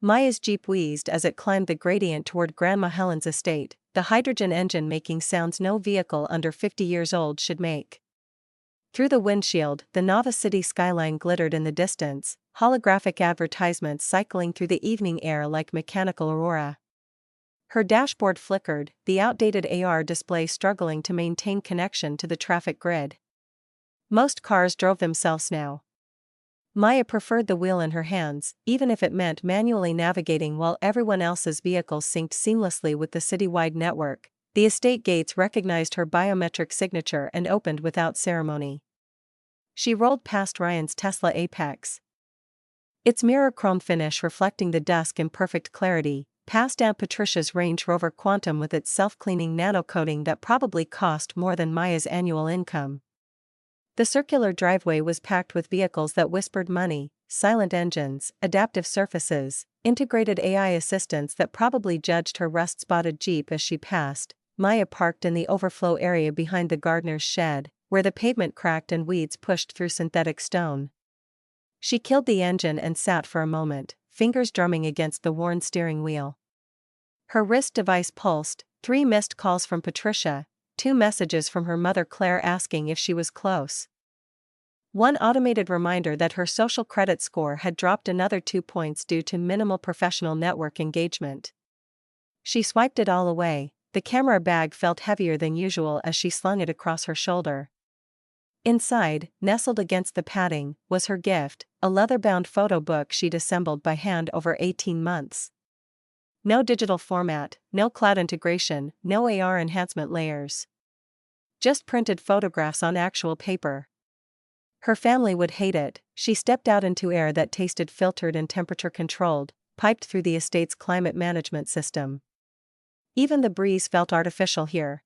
Maya's Jeep wheezed as it climbed the gradient toward Grandma Helen's estate, the hydrogen engine making sounds no vehicle under 50 years old should make. Through the windshield, the Nava City skyline glittered in the distance, holographic advertisements cycling through the evening air like mechanical aurora. Her dashboard flickered, the outdated AR display struggling to maintain connection to the traffic grid. Most cars drove themselves now. Maya preferred the wheel in her hands, even if it meant manually navigating while everyone else's vehicles synced seamlessly with the citywide network. The estate gates recognized her biometric signature and opened without ceremony. She rolled past Ryan's Tesla Apex, its mirror chrome finish reflecting the dusk in perfect clarity, past Aunt Patricia's Range Rover Quantum with its self-cleaning nano coating that probably cost more than Maya's annual income. The circular driveway was packed with vehicles that whispered money, silent engines, adaptive surfaces, integrated AI assistants that probably judged her rust-spotted Jeep as she passed. Maya parked in the overflow area behind the gardener's shed, where the pavement cracked and weeds pushed through synthetic stone. She killed the engine and sat for a moment, fingers drumming against the worn steering wheel. Her wrist device pulsed, 3 missed calls from Patricia, 2 messages from her mother Claire asking if she was close. One automated reminder that her social credit score had dropped another 2 points due to minimal professional network engagement. She swiped it all away. The camera bag felt heavier than usual as she slung it across her shoulder. Inside, nestled against the padding, was her gift, a leather-bound photo book she'd assembled by hand over 18 months. No digital format, no cloud integration, no AR enhancement layers. Just printed photographs on actual paper. Her family would hate it. She stepped out into air that tasted filtered and temperature-controlled, piped through the estate's climate management system. Even the breeze felt artificial here.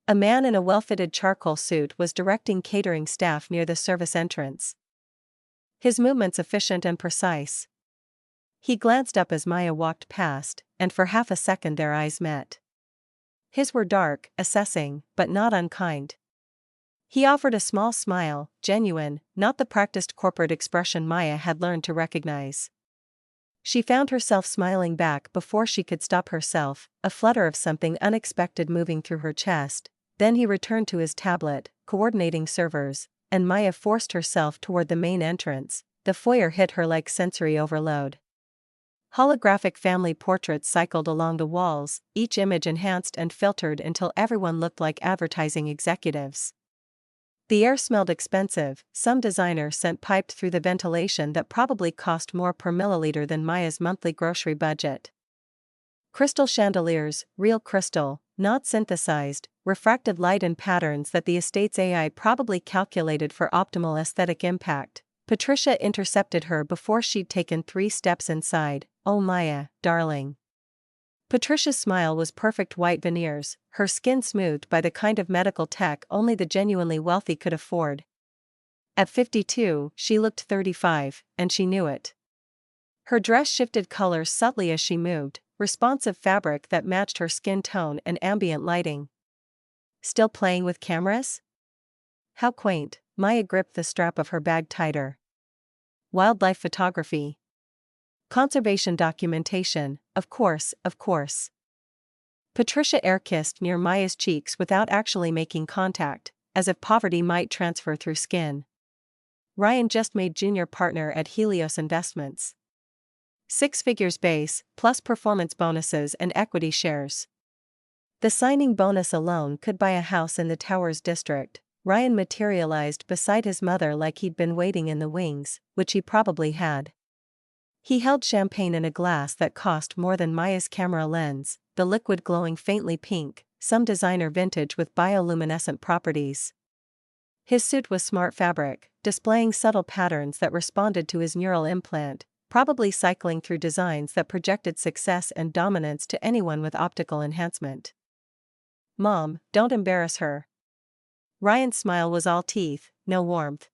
A man in a well-fitted charcoal suit was directing catering staff near the service entrance. His movements efficient and precise. He glanced up as Maya walked past, and for half a second their eyes met. His were dark, assessing, but not unkind. He offered a small smile, genuine, not the practiced corporate expression Maya had learned to recognize. She found herself smiling back before she could stop herself, a flutter of something unexpected moving through her chest. Then he returned to his tablet, coordinating servers, and Maya forced herself toward the main entrance. The foyer hit her like sensory overload. Holographic family portraits cycled along the walls, each image enhanced and filtered until everyone looked like advertising executives. The air smelled expensive, some designer scent piped through the ventilation that probably cost more per milliliter than Maya's monthly grocery budget. Crystal chandeliers, real crystal, not synthesized, refracted light in patterns that the estate's AI probably calculated for optimal aesthetic impact. Patricia intercepted her before she'd taken 3 steps inside. "Oh Maya, darling." Patricia's smile was perfect white veneers, her skin smoothed by the kind of medical tech only the genuinely wealthy could afford. At 52, she looked 35, and she knew it. Her dress shifted colors subtly as she moved, responsive fabric that matched her skin tone and ambient lighting. Still playing with cameras? How quaint. Maya gripped the strap of her bag tighter. Wildlife photography. Conservation documentation, of course, of course. Patricia air-kissed near Maya's cheeks without actually making contact, as if poverty might transfer through skin. Ryan just made junior partner at Helios Investments. 6 figures base, plus performance bonuses and equity shares. The signing bonus alone could buy a house in the Towers district. Ryan materialized beside his mother like he'd been waiting in the wings, which he probably had. He held champagne in a glass that cost more than Maya's camera lens, the liquid glowing faintly pink, some designer vintage with bioluminescent properties. His suit was smart fabric, displaying subtle patterns that responded to his neural implant, probably cycling through designs that projected success and dominance to anyone with optical enhancement. "Mom, don't embarrass her." Ryan's smile was all teeth, no warmth.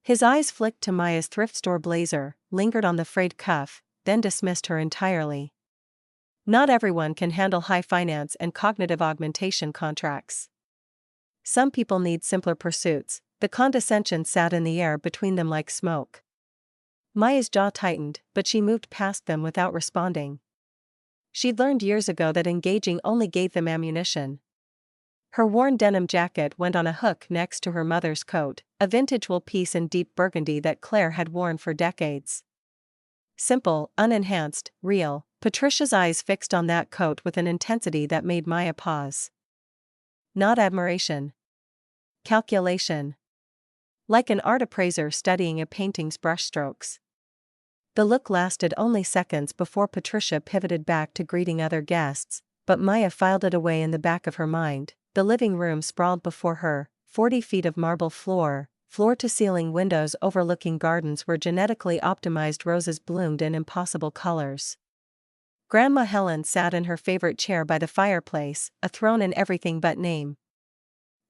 His eyes flicked to Maya's thrift store blazer, lingered on the frayed cuff, then dismissed her entirely. Not everyone can handle high finance and cognitive augmentation contracts. Some people need simpler pursuits. The condescension sat in the air between them like smoke. Maya's jaw tightened, but she moved past them without responding. She'd learned years ago that engaging only gave them ammunition. Her worn denim jacket went on a hook next to her mother's coat, a vintage wool piece in deep burgundy that Claire had worn for decades. Simple, unenhanced, real, Patricia's eyes fixed on that coat with an intensity that made Maya pause. Not admiration. Calculation. Like an art appraiser studying a painting's brushstrokes. The look lasted only seconds before Patricia pivoted back to greeting other guests, but Maya filed it away in the back of her mind. The living room sprawled before her, 40 feet of marble floor-to-ceiling windows overlooking gardens where genetically optimized roses bloomed in impossible colors. Grandma Helen sat in her favorite chair by the fireplace, a throne in everything but name.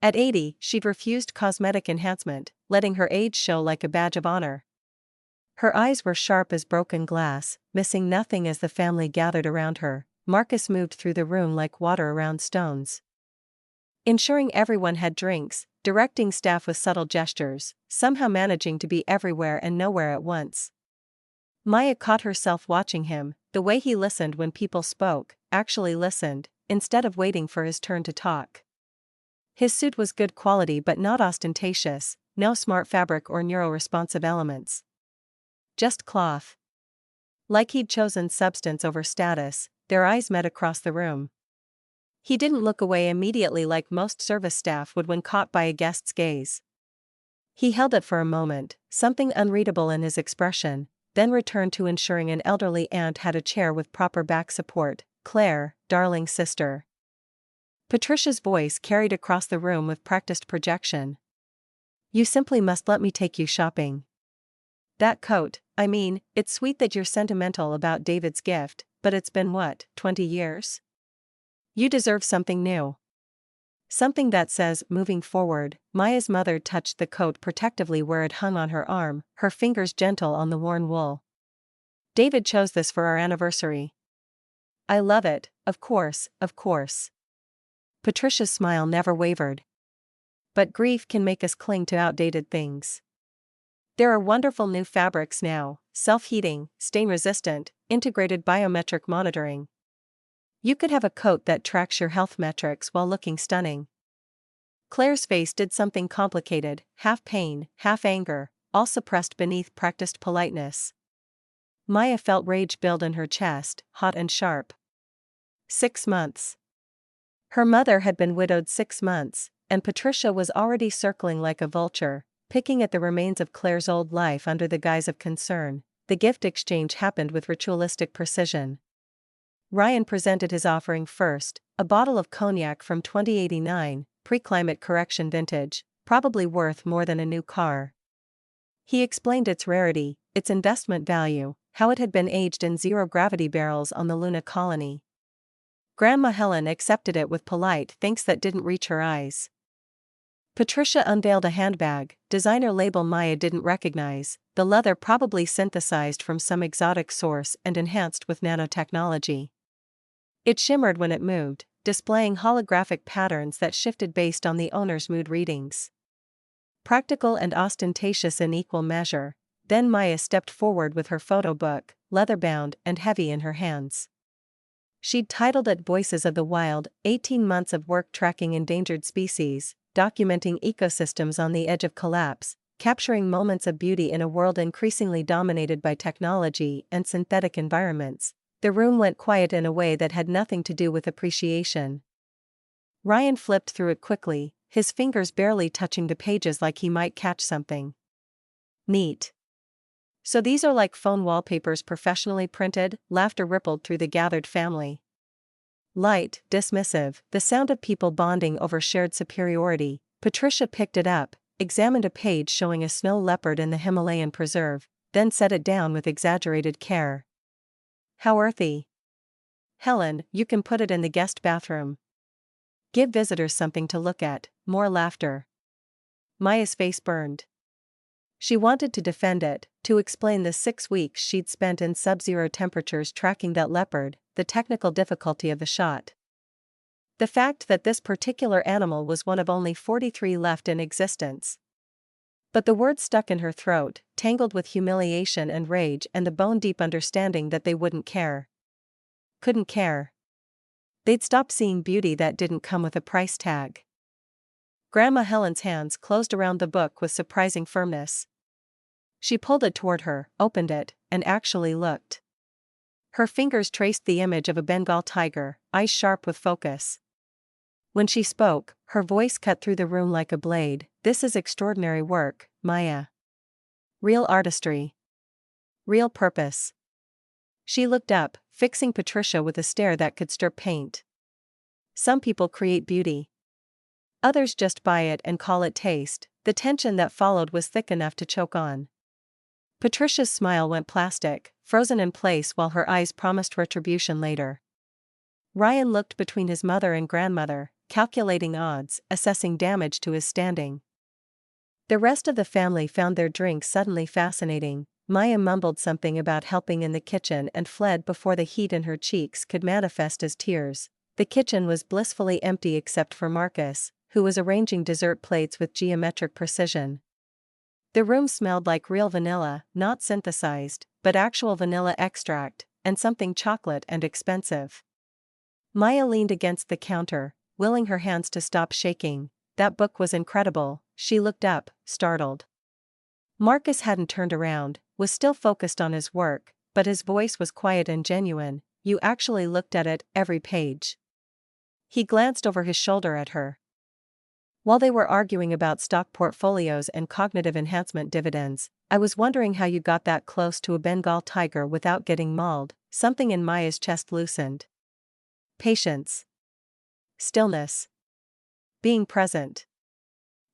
At 80, she'd refused cosmetic enhancement, letting her age show like a badge of honor. Her eyes were sharp as broken glass, missing nothing as the family gathered around her. Marcus moved through the room like water around stones. Ensuring everyone had drinks, directing staff with subtle gestures, somehow managing to be everywhere and nowhere at once. Maya caught herself watching him, the way he listened when people spoke, actually listened, instead of waiting for his turn to talk. His suit was good quality but not ostentatious, no smart fabric or neuro-responsive elements. Just cloth. Like he'd chosen substance over status, their eyes met across the room. He didn't look away immediately like most service staff would when caught by a guest's gaze. He held it for a moment, something unreadable in his expression, then returned to ensuring an elderly aunt had a chair with proper back support. Claire, darling sister. Patricia's voice carried across the room with practiced projection. You simply must let me take you shopping. That coat, I mean, it's sweet that you're sentimental about David's gift, but it's been what, 20 years? You deserve something new. Something that says, moving forward. Maya's mother touched the coat protectively where it hung on her arm, her fingers gentle on the worn wool. David chose this for our anniversary. I love it, of course, of course. Patricia's smile never wavered. But grief can make us cling to outdated things. There are wonderful new fabrics now, self-heating, stain-resistant, integrated biometric monitoring. You could have a coat that tracks your health metrics while looking stunning. Claire's face did something complicated, half pain, half anger, all suppressed beneath practiced politeness. Maya felt rage build in her chest, hot and sharp. 6 months. Her mother had been widowed 6 months, and Patricia was already circling like a vulture, picking at the remains of Claire's old life under the guise of concern. The gift exchange happened with ritualistic precision. Ryan presented his offering first, a bottle of cognac from 2089, pre-climate correction vintage, probably worth more than a new car. He explained its rarity, its investment value, how it had been aged in zero-gravity barrels on the Luna colony. Grandma Helen accepted it with polite thanks that didn't reach her eyes. Patricia unveiled a handbag, designer label Maya didn't recognize, the leather probably synthesized from some exotic source and enhanced with nanotechnology. It shimmered when it moved, displaying holographic patterns that shifted based on the owner's mood readings. Practical and ostentatious in equal measure, then Maya stepped forward with her photo book, leather-bound and heavy in her hands. She'd titled it Voices of the Wild, 18 months of work tracking endangered species, documenting ecosystems on the edge of collapse, capturing moments of beauty in a world increasingly dominated by technology and synthetic environments. The room went quiet in a way that had nothing to do with appreciation. Ryan flipped through it quickly, his fingers barely touching the pages like he might catch something. Neat. So these are like phone wallpapers professionally printed? Laughter rippled through the gathered family. Light, dismissive, the sound of people bonding over shared superiority. Patricia picked it up, examined a page showing a snow leopard in the Himalayan preserve, then set it down with exaggerated care. How earthy. Helen, you can put it in the guest bathroom. Give visitors something to look at. More laughter. Maya's face burned. She wanted to defend it, to explain the 6 weeks she'd spent in sub-zero temperatures tracking that leopard, the technical difficulty of the shot. The fact that this particular animal was one of only 43 left in existence. But the words stuck in her throat, tangled with humiliation and rage and the bone-deep understanding that they wouldn't care. Couldn't care. They'd stop seeing beauty that didn't come with a price tag. Grandma Helen's hands closed around the book with surprising firmness. She pulled it toward her, opened it, and actually looked. Her fingers traced the image of a Bengal tiger, eyes sharp with focus. When she spoke, her voice cut through the room like a blade. "This is extraordinary work, Maya. Real artistry. Real purpose." She looked up, fixing Patricia with a stare that could stir paint. "Some people create beauty. Others just buy it and call it taste." The tension that followed was thick enough to choke on. Patricia's smile went plastic, frozen in place while her eyes promised retribution later. Ryan looked between his mother and grandmother, calculating odds, assessing damage to his standing. The rest of the family found their drink suddenly fascinating. Maya mumbled something about helping in the kitchen and fled before the heat in her cheeks could manifest as tears. The kitchen was blissfully empty except for Marcus, who was arranging dessert plates with geometric precision. The room smelled like real vanilla, not synthesized, but actual vanilla extract, and something chocolate and expensive. Maya leaned against the counter, willing her hands to stop shaking. That book was incredible. She looked up, startled. Marcus hadn't turned around, was still focused on his work, but his voice was quiet and genuine. "You actually looked at it, every page?" He glanced over his shoulder at her. "While they were arguing about stock portfolios and cognitive enhancement dividends, I was wondering how you got that close to a Bengal tiger without getting mauled." Something in Maya's chest loosened. Patience. Stillness. Being present.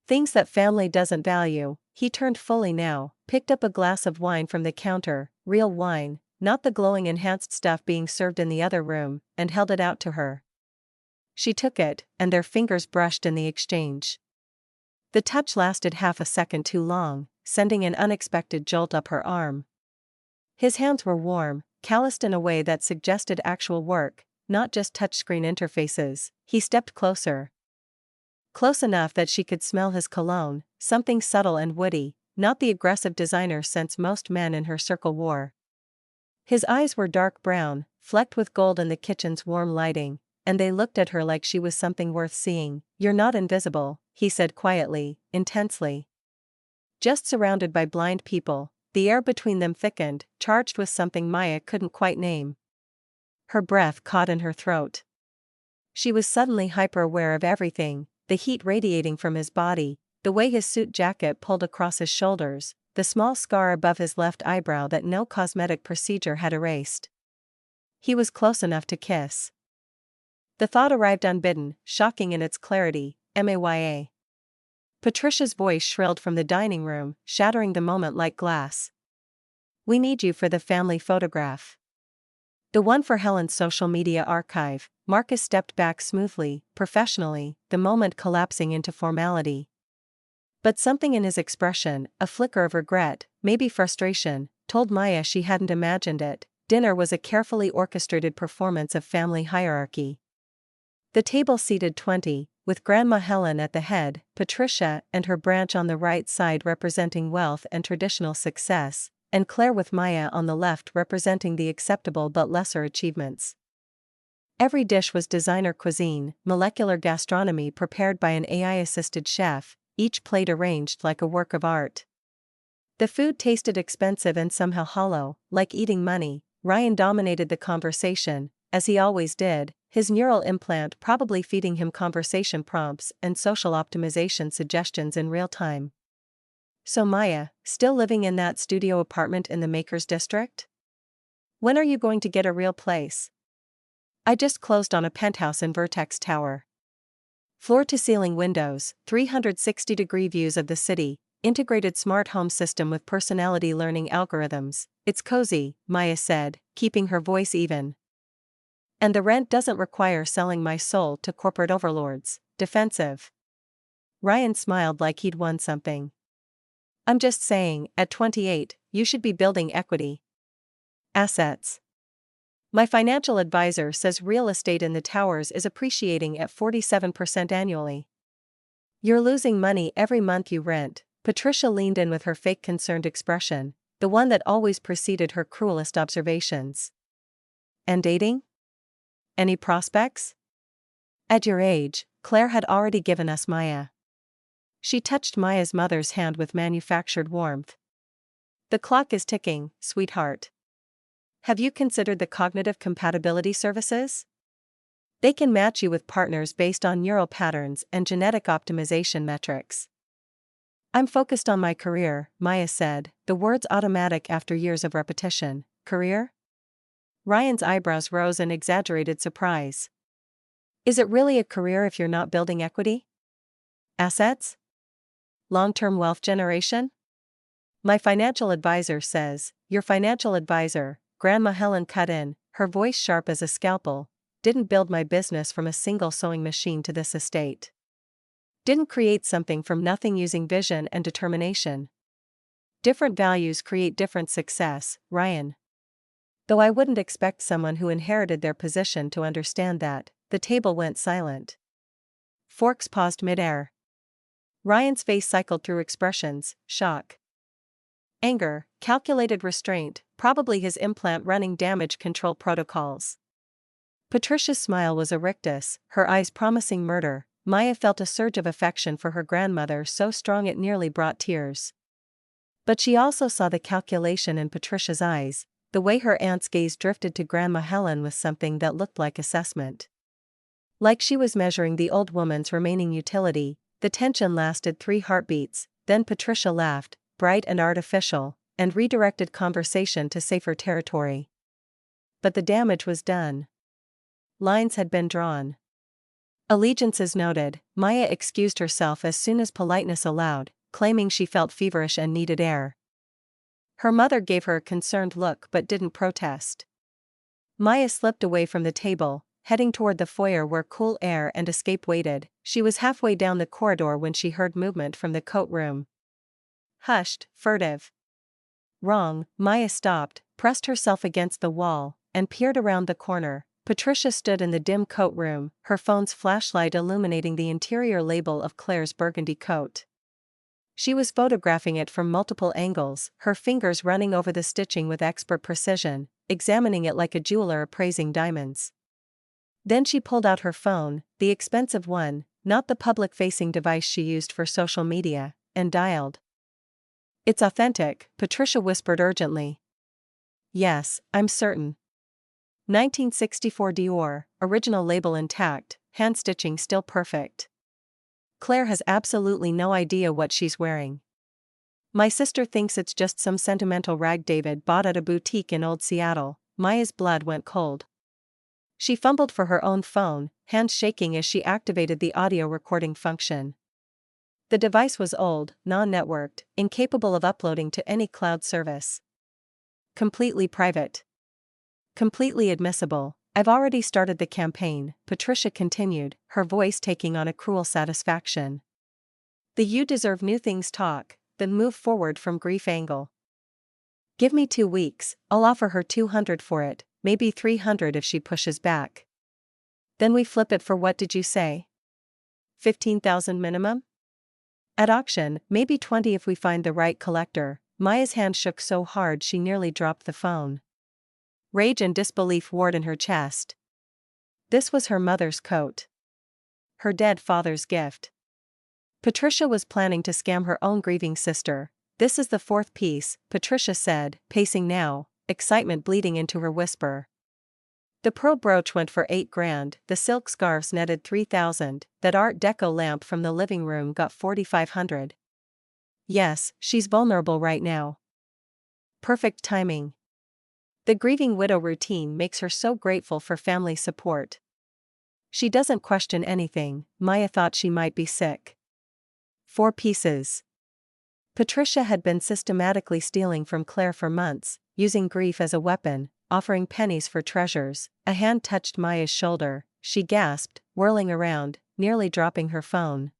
Things that family doesn't value. He turned fully now, picked up a glass of wine from the counter, real wine, not the glowing enhanced stuff being served in the other room, and held it out to her. She took it, and their fingers brushed in the exchange. The touch lasted half a second too long, sending an unexpected jolt up her arm. His hands were warm, calloused in a way that suggested actual work, not just touchscreen interfaces. He stepped closer. Close enough that she could smell his cologne, something subtle and woody, not the aggressive designer scents most men in her circle wore. His eyes were dark brown, flecked with gold in the kitchen's warm lighting, and they looked at her like she was something worth seeing. "You're not invisible," he said quietly, intensely. Just surrounded by blind people, the air between them thickened, charged with something Maya couldn't quite name. Her breath caught in her throat. She was suddenly hyper-aware of everything, the heat radiating from his body, the way his suit jacket pulled across his shoulders, the small scar above his left eyebrow that no cosmetic procedure had erased. He was close enough to kiss. The thought arrived unbidden, shocking in its clarity. Maya. Patricia's voice shrilled from the dining room, shattering the moment like glass. "We need you for the family photograph. The one for Helen's social media archive." Marcus stepped back smoothly, professionally, the moment collapsing into formality. But something in his expression, a flicker of regret, maybe frustration, told Maya she hadn't imagined it. Dinner was a carefully orchestrated performance of family hierarchy. The table seated 20, with Grandma Helen at the head, Patricia and her branch on the right side representing wealth and traditional success, and Claire with Maya on the left representing the acceptable but lesser achievements. Every dish was designer cuisine, molecular gastronomy prepared by an AI-assisted chef, each plate arranged like a work of art. The food tasted expensive and somehow hollow, like eating money. Ryan dominated the conversation, as he always did, his neural implant probably feeding him conversation prompts and social optimization suggestions in real time. "So Maya, still living in that studio apartment in the Makers District? When are you going to get a real place?" "I just closed on a penthouse in Vertex Tower. Floor-to-ceiling windows, 360-degree views of the city, integrated smart home system with personality learning algorithms. It's cozy," Maya said, keeping her voice even. "And the rent doesn't require selling my soul to corporate overlords." Defensive. Ryan smiled like he'd won something. "I'm just saying, at 28, you should be building equity. Assets. My financial advisor says real estate in the towers is appreciating at 47% annually. You're losing money every month you rent." Patricia leaned in with her fake concerned expression, the one that always preceded her cruelest observations. And dating? Any prospects? At your age, Claire had already given us Maya. She touched Maya's mother's hand with manufactured warmth. The clock is ticking, sweetheart. Have you considered the cognitive compatibility services? They can match you with partners based on neural patterns and genetic optimization metrics. I'm focused on my career, Maya said, the words automatic after years of repetition. Career? Ryan's eyebrows rose in exaggerated surprise. Is it really a career if you're not building equity? Assets? Long-term wealth generation? My financial advisor says, your financial advisor, Grandma Helen cut in, her voice sharp as a scalpel, didn't build my business from a single sewing machine to this estate. Didn't create something from nothing using vision and determination. Different values create different success, Ryan. Though I wouldn't expect someone who inherited their position to understand that, the table went silent. Forks paused midair. Ryan's face cycled through expressions: shock, anger, calculated restraint, probably his implant running damage control protocols. Patricia's smile was a rictus, her eyes promising murder. Maya felt a surge of affection for her grandmother so strong it nearly brought tears. But she also saw the calculation in Patricia's eyes, the way her aunt's gaze drifted to Grandma Helen with something that looked like assessment. Like she was measuring the old woman's remaining utility. The tension lasted 3 heartbeats, then Patricia laughed, bright and artificial, and redirected conversation to safer territory. But the damage was done. Lines had been drawn. Allegiances noted. Maya excused herself as soon as politeness allowed, claiming she felt feverish and needed air. Her mother gave her a concerned look but didn't protest. Maya slipped away from the table, heading toward the foyer where cool air and escape waited. She was halfway down the corridor when she heard movement from the coat room. Hushed, furtive. Wrong. Maya stopped, pressed herself against the wall, and peered around the corner. Patricia stood in the dim coat room, her phone's flashlight illuminating the interior label of Claire's burgundy coat. She was photographing it from multiple angles, her fingers running over the stitching with expert precision, examining it like a jeweler appraising diamonds. Then she pulled out her phone, the expensive one, not the public-facing device she used for social media, and dialed. It's authentic, Patricia whispered urgently. Yes, I'm certain. 1964 Dior, original label intact, hand stitching still perfect. Claire has absolutely no idea what she's wearing. My sister thinks it's just some sentimental rag David bought at a boutique in Old Seattle. Maya's blood went cold. She fumbled for her own phone, hands shaking as she activated the audio recording function. The device was old, non-networked, incapable of uploading to any cloud service. Completely private. Completely admissible. I've already started the campaign, Patricia continued, her voice taking on a cruel satisfaction. The you deserve new things talk, then move forward from grief angle. Give me 2 weeks, I'll offer her 200 for it, maybe 300 if she pushes back. Then we flip it for what did you say? 15,000 minimum? At auction, maybe 20 if we find the right collector. Maya's hand shook so hard she nearly dropped the phone. Rage and disbelief warred in her chest. This was her mother's coat. Her dead father's gift. Patricia was planning to scam her own grieving sister. This is the 4th piece, Patricia said, pacing now, excitement bleeding into her whisper. The pearl brooch went for $8,000, the silk scarves netted $3,000, that Art Deco lamp from the living room got $4,500. Yes, she's vulnerable right now. Perfect timing. The grieving widow routine makes her so grateful for family support. She doesn't question anything. Maya thought she might be sick. 4 pieces. Patricia had been systematically stealing from Claire for months, using grief as a weapon, offering pennies for treasures. A hand touched Maya's shoulder. She gasped, whirling around, nearly dropping her phone.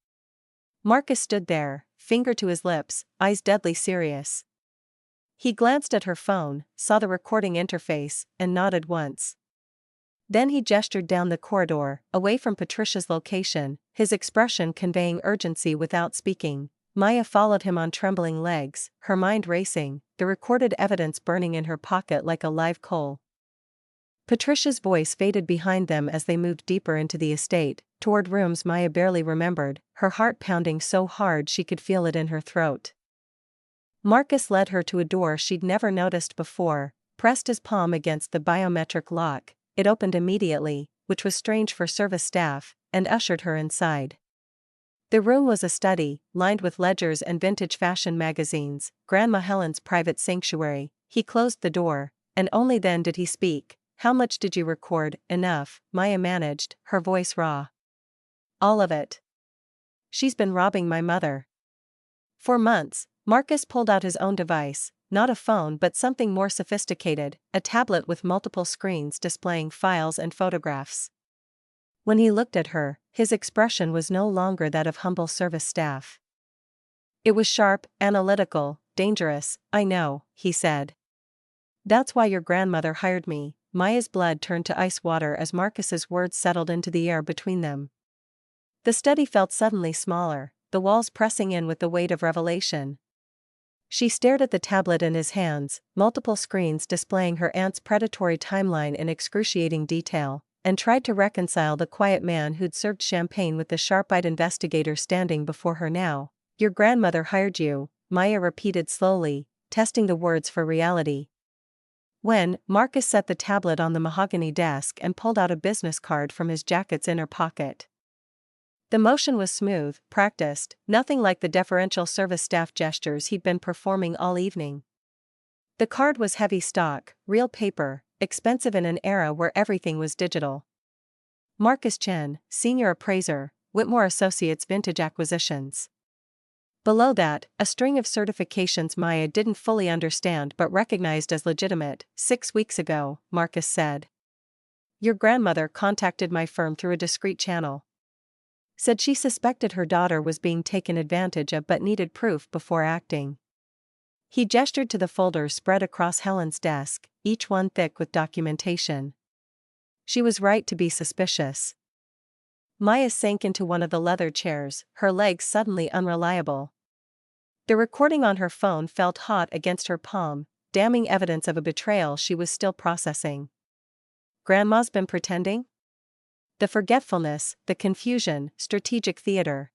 Marcus stood there, finger to his lips, eyes deadly serious. He glanced at her phone, saw the recording interface, and nodded once. Then he gestured down the corridor, away from Patricia's location, his expression conveying urgency without speaking. Maya followed him on trembling legs, her mind racing, the recorded evidence burning in her pocket like a live coal. Patricia's voice faded behind them as they moved deeper into the estate, toward rooms Maya barely remembered, her heart pounding so hard she could feel it in her throat. Marcus led her to a door she'd never noticed before, pressed his palm against the biometric lock. It opened immediately, which was strange for service staff, and ushered her inside. The room was a study, lined with ledgers and vintage fashion magazines, Grandma Helen's private sanctuary. He closed the door, and only then did he speak. "How much did you record?" "Enough," Maya managed, her voice raw. "All of it. She's been robbing my mother." For months. Marcus pulled out his own device, not a phone but something more sophisticated, a tablet with multiple screens displaying files and photographs. When he looked at her, his expression was no longer that of humble service staff. It was sharp, analytical, dangerous. "I know," he said. "That's why your grandmother hired me." Maya's blood turned to ice water as Marcus's words settled into the air between them. The study felt suddenly smaller, the walls pressing in with the weight of revelation. She stared at the tablet in his hands, multiple screens displaying her aunt's predatory timeline in excruciating detail, and tried to reconcile the quiet man who'd served champagne with the sharp-eyed investigator standing before her now. "Your grandmother hired you," Maya repeated slowly, testing the words for reality. When Marcus set the tablet on the mahogany desk and pulled out a business card from his jacket's inner pocket. The motion was smooth, practiced, nothing like the deferential service staff gestures he'd been performing all evening. The card was heavy stock, real paper, expensive in an era where everything was digital. Marcus Chen, Senior Appraiser, Whitmore Associates Vintage Acquisitions. Below that, a string of certifications Maya didn't fully understand but recognized as legitimate. 6 weeks ago, Marcus said. Your grandmother contacted my firm through a discreet channel. Said she suspected her daughter was being taken advantage of but needed proof before acting. He gestured to the folders spread across Helen's desk, each one thick with documentation. She was right to be suspicious. Maya sank into one of the leather chairs, her legs suddenly unreliable. The recording on her phone felt hot against her palm, damning evidence of a betrayal she was still processing. Grandma's been pretending? The forgetfulness, the confusion, strategic theater.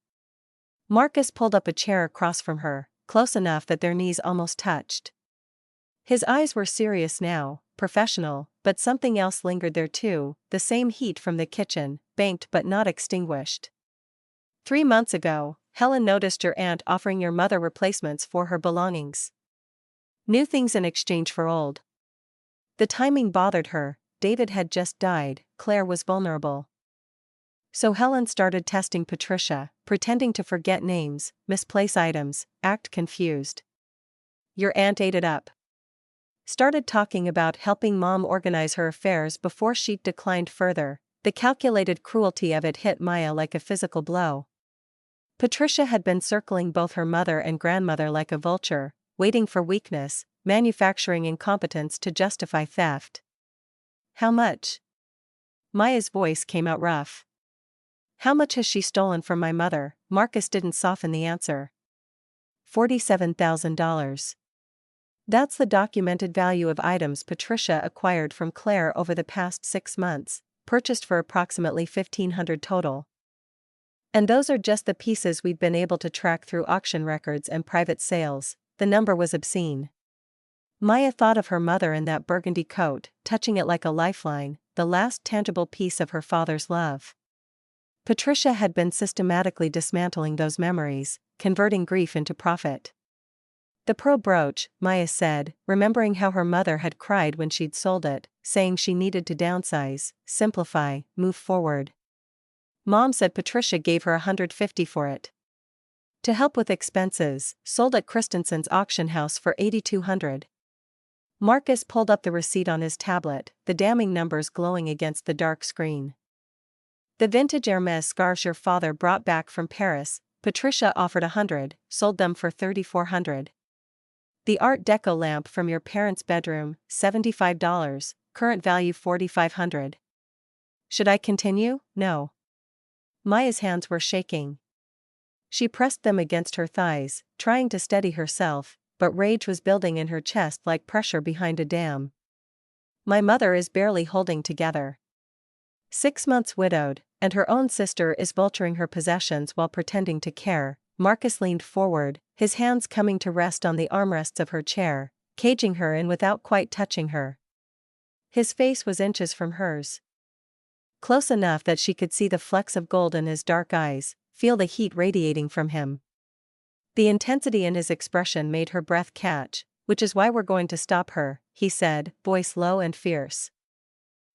Marcus pulled up a chair across from her, close enough that their knees almost touched. His eyes were serious now, professional, but something else lingered there too, the same heat from the kitchen, banked but not extinguished. 3 months ago, Helen noticed your aunt offering your mother replacements for her belongings. New things in exchange for old. The timing bothered her. David had just died, Claire was vulnerable. So Helen started testing Patricia, pretending to forget names, misplace items, act confused. Your aunt ate it up. Started talking about helping Mom organize her affairs before she declined further. The calculated cruelty of it hit Maya like a physical blow. Patricia had been circling both her mother and grandmother like a vulture, waiting for weakness, manufacturing incompetence to justify theft. How much? Maya's voice came out rough. How much has she stolen from my mother? Marcus didn't soften the answer. $47,000. That's the documented value of items Patricia acquired from Claire over the past 6 months, purchased for approximately $1,500 total. And those are just the pieces we've been able to track through auction records and private sales. The number was obscene. Maya thought of her mother in that burgundy coat, touching it like a lifeline, the last tangible piece of her father's love. Patricia had been systematically dismantling those memories, converting grief into profit. The pearl brooch, Maya said, remembering how her mother had cried when she'd sold it, saying she needed to downsize, simplify, move forward. Mom said Patricia gave her $150 for it. To help with expenses, sold at Christensen's auction house for $8,200. Marcus pulled up the receipt on his tablet, the damning numbers glowing against the dark screen. The vintage Hermès scarves your father brought back from Paris, Patricia offered $100, sold them for $3,400. The Art Deco lamp from your parents' bedroom, $75, current value $4,500. Should I continue? No. Maya's hands were shaking. She pressed them against her thighs, trying to steady herself, but rage was building in her chest like pressure behind a dam. My mother is barely holding together. 6 months widowed, and her own sister is vulturing her possessions while pretending to care. Marcus leaned forward, his hands coming to rest on the armrests of her chair, caging her in without quite touching her. His face was inches from hers. Close enough that she could see the flecks of gold in his dark eyes, feel the heat radiating from him. The intensity in his expression made her breath catch, which is why we're going to stop her, he said, voice low and fierce.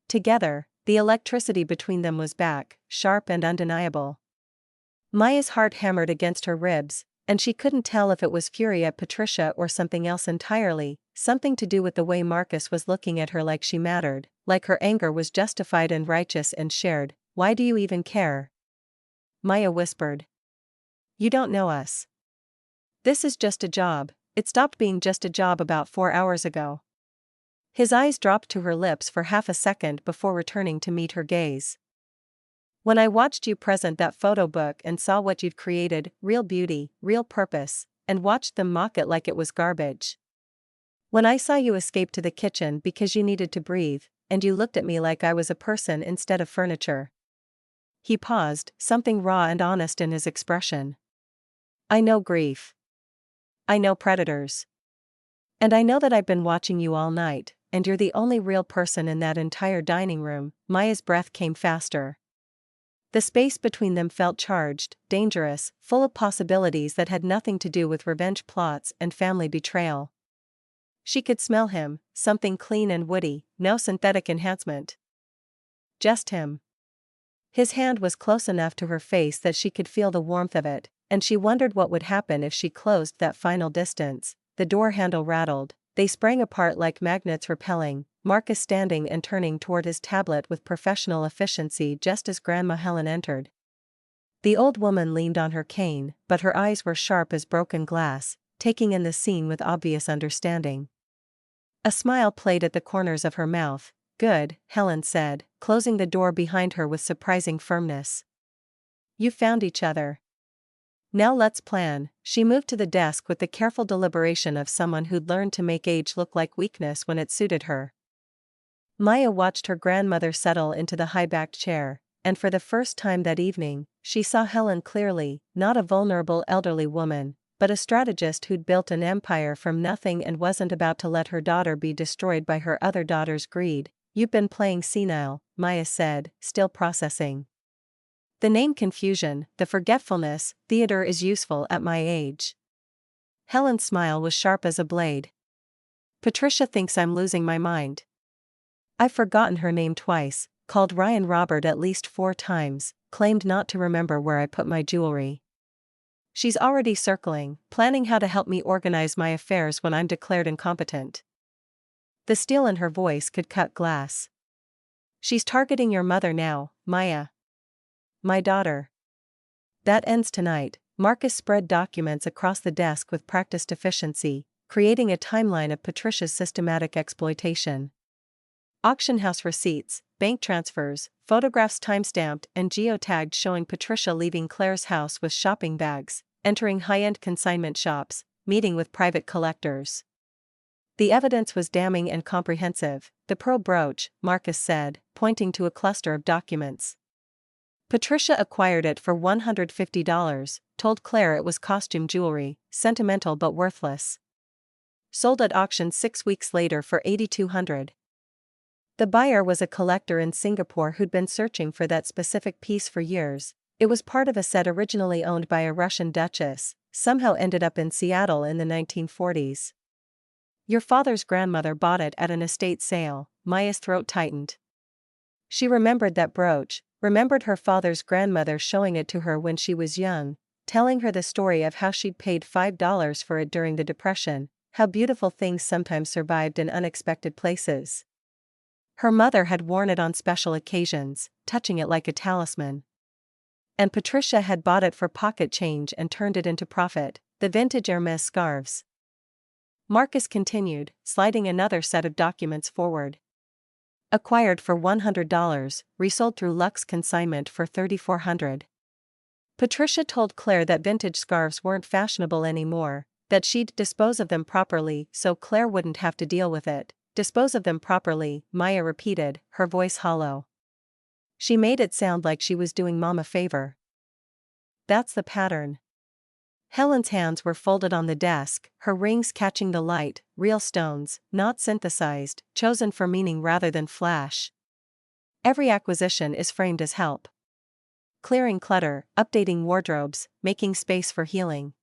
Together, the electricity between them was back, sharp and undeniable. Maya's heart hammered against her ribs, and she couldn't tell if it was fury at Patricia or something else entirely, something to do with the way Marcus was looking at her like she mattered, like her anger was justified and righteous and shared. Why do you even care? Maya whispered. You don't know us. This is just a job. It stopped being just a job about 4 hours ago. His eyes dropped to her lips for half a second before returning to meet her gaze. When I watched you present that photo book and saw what you'd created, real beauty, real purpose, and watched them mock it like it was garbage. When I saw you escape to the kitchen because you needed to breathe, and you looked at me like I was a person instead of furniture. He paused, something raw and honest in his expression. I know grief. I know predators. And I know that I've been watching you all night, and you're the only real person in that entire dining room. Maya's breath came faster. The space between them felt charged, dangerous, full of possibilities that had nothing to do with revenge plots and family betrayal. She could smell him, something clean and woody, no synthetic enhancement. Just him. His hand was close enough to her face that she could feel the warmth of it, and she wondered what would happen if she closed that final distance. The door handle rattled, they sprang apart like magnets repelling, Marcus standing and turning toward his tablet with professional efficiency just as Grandma Helen entered. The old woman leaned on her cane, but her eyes were sharp as broken glass, taking in the scene with obvious understanding. A smile played at the corners of her mouth. Good, Helen said, closing the door behind her with surprising firmness. You found each other. Now let's plan. She moved to the desk with the careful deliberation of someone who'd learned to make age look like weakness when it suited her. Maya watched her grandmother settle into the high-backed chair, and for the first time that evening, she saw Helen clearly, not a vulnerable elderly woman, but a strategist who'd built an empire from nothing and wasn't about to let her daughter be destroyed by her other daughter's greed. You've been playing senile, Maya said, still processing. The name confusion, the forgetfulness, theater is useful at my age. Helen's smile was sharp as a blade. Patricia thinks I'm losing my mind. I've forgotten her name twice, called Ryan Robert at least 4 times, claimed not to remember where I put my jewelry. She's already circling, planning how to help me organize my affairs when I'm declared incompetent. The steel in her voice could cut glass. She's targeting your mother now, Maya. My daughter. That ends tonight. Marcus spread documents across the desk with practiced efficiency, creating a timeline of Patricia's systematic exploitation. Auction house receipts, bank transfers, photographs timestamped and geotagged showing Patricia leaving Claire's house with shopping bags, entering high-end consignment shops, meeting with private collectors. The evidence was damning and comprehensive. The pearl brooch, Marcus said, pointing to a cluster of documents. Patricia acquired it for $150, told Claire it was costume jewelry, sentimental but worthless. Sold at auction 6 weeks later for $8,200. The buyer was a collector in Singapore who'd been searching for that specific piece for years. It was part of a set originally owned by a Russian duchess, somehow ended up in Seattle in the 1940s. Your father's grandmother bought it at an estate sale. Maya's throat tightened. She remembered that brooch, remembered her father's grandmother showing it to her when she was young, telling her the story of how she'd paid $5 for it during the Depression, how beautiful things sometimes survived in unexpected places. Her mother had worn it on special occasions, touching it like a talisman. And Patricia had bought it for pocket change and turned it into profit, the vintage Hermes scarves. Marcus continued, sliding another set of documents forward. Acquired for $100, resold through Lux Consignment for $3,400. Patricia told Claire that vintage scarves weren't fashionable anymore, that she'd dispose of them properly so Claire wouldn't have to deal with it. Dispose of them properly, Maya repeated, her voice hollow. She made it sound like she was doing Mom a favor. That's the pattern. Helen's hands were folded on the desk, her rings catching the light, real stones, not synthesized, chosen for meaning rather than flash. Every acquisition is framed as help. Clearing clutter, updating wardrobes, making space for healing.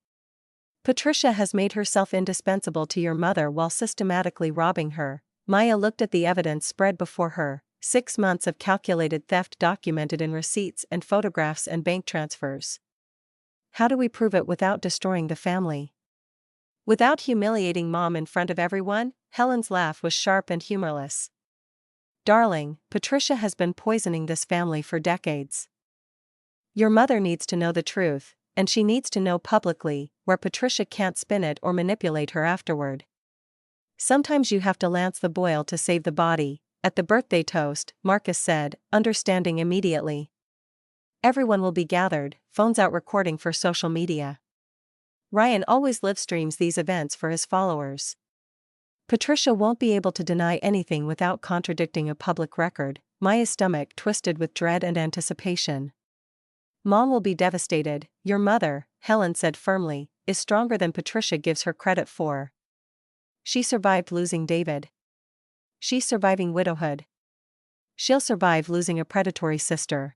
Patricia has made herself indispensable to your mother while systematically robbing her. Maya looked at the evidence spread before her, 6 months of calculated theft documented in receipts and photographs and bank transfers. How do we prove it without destroying the family? Without humiliating Mom in front of everyone? Helen's laugh was sharp and humorless. Darling, Patricia has been poisoning this family for decades. Your mother needs to know the truth, and she needs to know publicly, where Patricia can't spin it or manipulate her afterward. Sometimes you have to lance the boil to save the body. At the birthday toast, Marcus said, understanding immediately. Everyone will be gathered, phones out recording for social media. Ryan always live streams these events for his followers. Patricia won't be able to deny anything without contradicting a public record. Maya's stomach twisted with dread and anticipation. Mom will be devastated. Your mother, Helen said firmly, is stronger than Patricia gives her credit for. She survived losing David. She's surviving widowhood. She'll survive losing a predatory sister.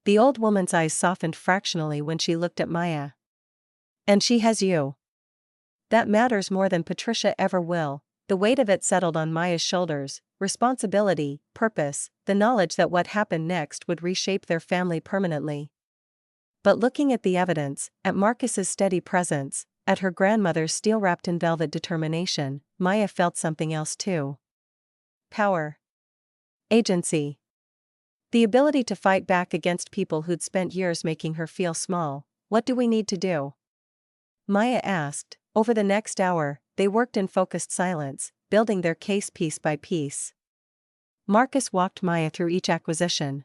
The old woman's eyes softened fractionally when she looked at Maya. And she has you. That matters more than Patricia ever will. The weight of it settled on Maya's shoulders, responsibility, purpose, the knowledge that what happened next would reshape their family permanently. But looking at the evidence, at Marcus's steady presence, at her grandmother's steel-wrapped in velvet determination, Maya felt something else too. Power. Agency. The ability to fight back against people who'd spent years making her feel small. What do we need to do? Maya asked. Over the next hour, they worked in focused silence, building their case piece by piece. Marcus walked Maya through each acquisition,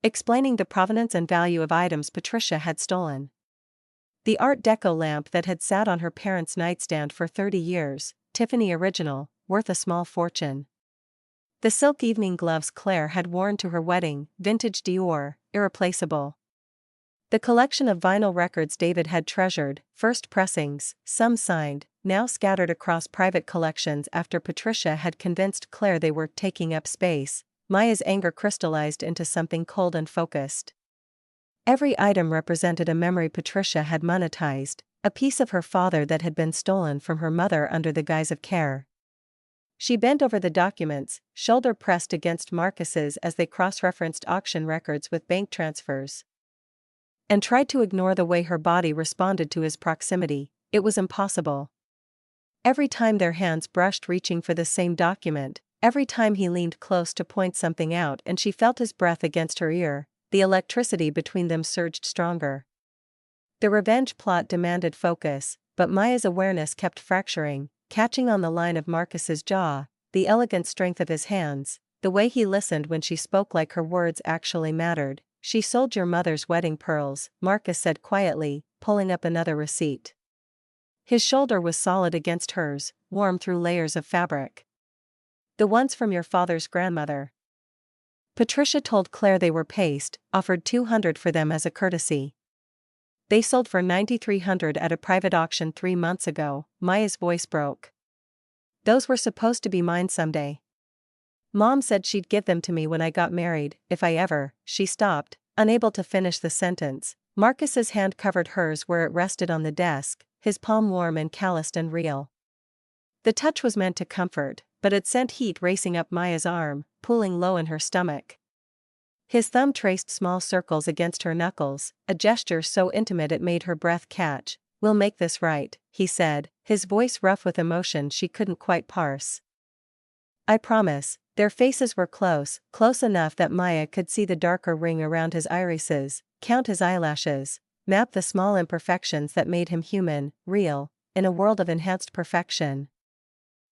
explaining the provenance and value of items Patricia had stolen. The Art Deco lamp that had sat on her parents' nightstand for 30 years, Tiffany original, worth a small fortune. The silk evening gloves Claire had worn to her wedding, vintage Dior, irreplaceable. The collection of vinyl records David had treasured, first pressings, some signed, now scattered across private collections after Patricia had convinced Claire they were taking up space. Maya's anger crystallized into something cold and focused. Every item represented a memory Patricia had monetized, a piece of her father that had been stolen from her mother under the guise of care. She bent over the documents, shoulder pressed against Marcus's as they cross-referenced auction records with bank transfers, and tried to ignore the way her body responded to his proximity. It was impossible. Every time their hands brushed reaching for the same document, every time he leaned close to point something out and she felt his breath against her ear, the electricity between them surged stronger. The revenge plot demanded focus, but Maya's awareness kept fracturing, catching on the line of Marcus's jaw, the elegant strength of his hands, the way he listened when she spoke like her words actually mattered. She sold your mother's wedding pearls, Marcus said quietly, pulling up another receipt. His shoulder was solid against hers, warm through layers of fabric. The ones from your father's grandmother. Patricia told Claire they were paste, offered $200 for them as a courtesy. They sold for $9,300 at a private auction 3 months ago. Maya's voice broke. Those were supposed to be mine someday. Mom said she'd give them to me when I got married, if I ever. She stopped, unable to finish the sentence. Marcus's hand covered hers where it rested on the desk, his palm warm and calloused and real. The touch was meant to comfort, but it sent heat racing up Maya's arm, pooling low in her stomach. His thumb traced small circles against her knuckles, a gesture so intimate it made her breath catch. We'll make this right, he said, his voice rough with emotion she couldn't quite parse. I promise. Their faces were close, close enough that Maya could see the darker ring around his irises, count his eyelashes, map the small imperfections that made him human, real, in a world of enhanced perfection.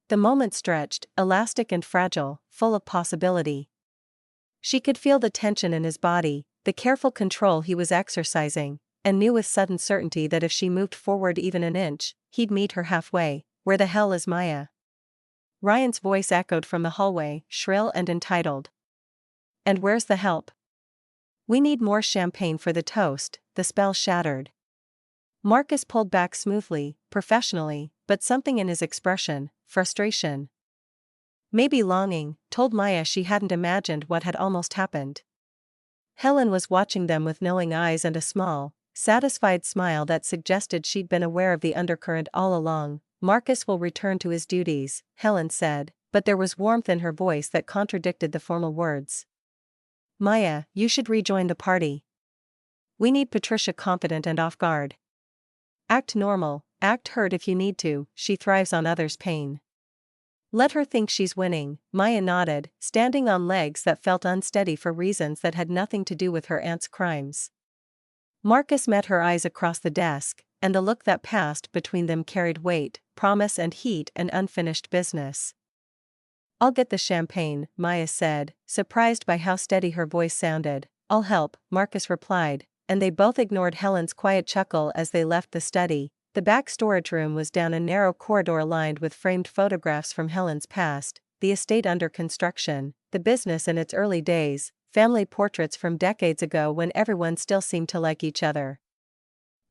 The moment stretched, elastic and fragile, full of possibility. She could feel the tension in his body, the careful control he was exercising, and knew with sudden certainty that if she moved forward even an inch, he'd meet her halfway. Where the hell is Maya? Ryan's voice echoed from the hallway, shrill and entitled. And where's the help? We need more champagne for the toast, the spell shattered. Marcus pulled back smoothly, professionally, but something in his expression, frustration, maybe longing, told Maya she hadn't imagined what had almost happened. Helen was watching them with knowing eyes and a small, satisfied smile that suggested she'd been aware of the undercurrent all along. Marcus will return to his duties, Helen said, but there was warmth in her voice that contradicted the formal words. Maya, you should rejoin the party. We need Patricia confident and off guard. Act normal, act hurt if you need to, she thrives on others' pain. Let her think she's winning, Maya nodded, standing on legs that felt unsteady for reasons that had nothing to do with her aunt's crimes. Marcus met her eyes across the desk, and the look that passed between them carried weight, promise and heat and unfinished business. I'll get the champagne, Maya said, surprised by how steady her voice sounded. I'll help, Marcus replied, and they both ignored Helen's quiet chuckle as they left the study. The back storage room was down a narrow corridor lined with framed photographs from Helen's past, the estate under construction, the business in its early days, family portraits from decades ago when everyone still seemed to like each other.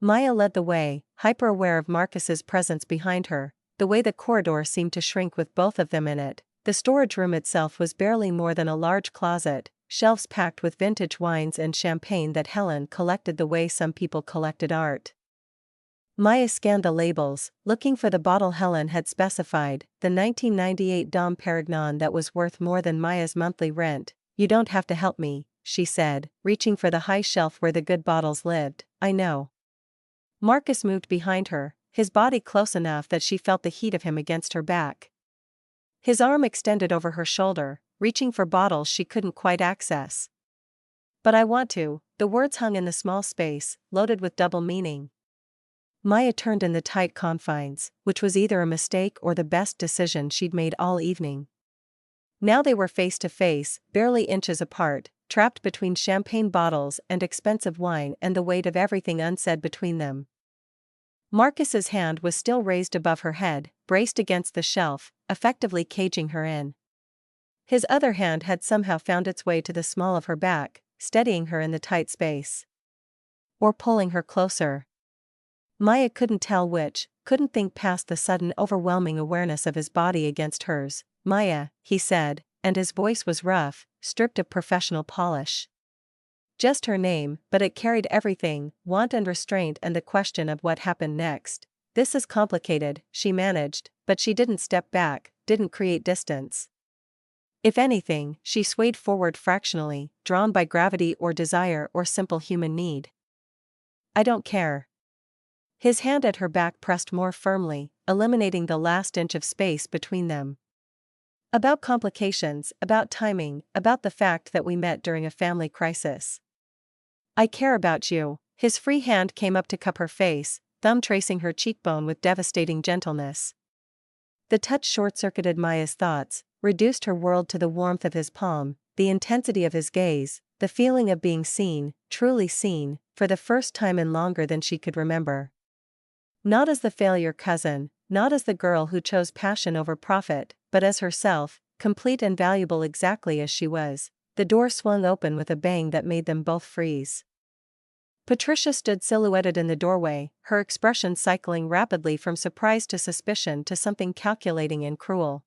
Maya led the way, hyper-aware of Marcus's presence behind her, the way the corridor seemed to shrink with both of them in it. The storage room itself was barely more than a large closet, shelves packed with vintage wines and champagne that Helen collected the way some people collected art. Maya scanned the labels, looking for the bottle Helen had specified, the 1998 Dom Perignon that was worth more than Maya's monthly rent. You don't have to help me, she said, reaching for the high shelf where the good bottles lived. I know. Marcus moved behind her, his body close enough that she felt the heat of him against her back. His arm extended over her shoulder, reaching for bottles she couldn't quite access. But I want to, the words hung in the small space, loaded with double meaning. Maya turned in the tight confines, which was either a mistake or the best decision she'd made all evening. Now they were face to face, barely inches apart, trapped between champagne bottles and expensive wine and the weight of everything unsaid between them. Marcus's hand was still raised above her head, braced against the shelf, effectively caging her in. His other hand had somehow found its way to the small of her back, steadying her in the tight space. Or pulling her closer. Maya couldn't tell which, couldn't think past the sudden overwhelming awareness of his body against hers. Maya, he said, and his voice was rough, stripped of professional polish. Just her name, but it carried everything, want and restraint and the question of what happened next. This is complicated, she managed, but she didn't step back, didn't create distance. If anything, she swayed forward fractionally, drawn by gravity or desire or simple human need. I don't care. His hand at her back pressed more firmly, eliminating the last inch of space between them. About complications, about timing, about the fact that we met during a family crisis. I care about you. His free hand came up to cup her face, thumb tracing her cheekbone with devastating gentleness. The touch short-circuited Maya's thoughts, reduced her world to the warmth of his palm, the intensity of his gaze, the feeling of being seen, truly seen, for the first time in longer than she could remember. Not as the failure cousin, not as the girl who chose passion over profit, but as herself, complete and valuable exactly as she was. The door swung open with a bang that made them both freeze. Patricia stood silhouetted in the doorway, her expression cycling rapidly from surprise to suspicion to something calculating and cruel.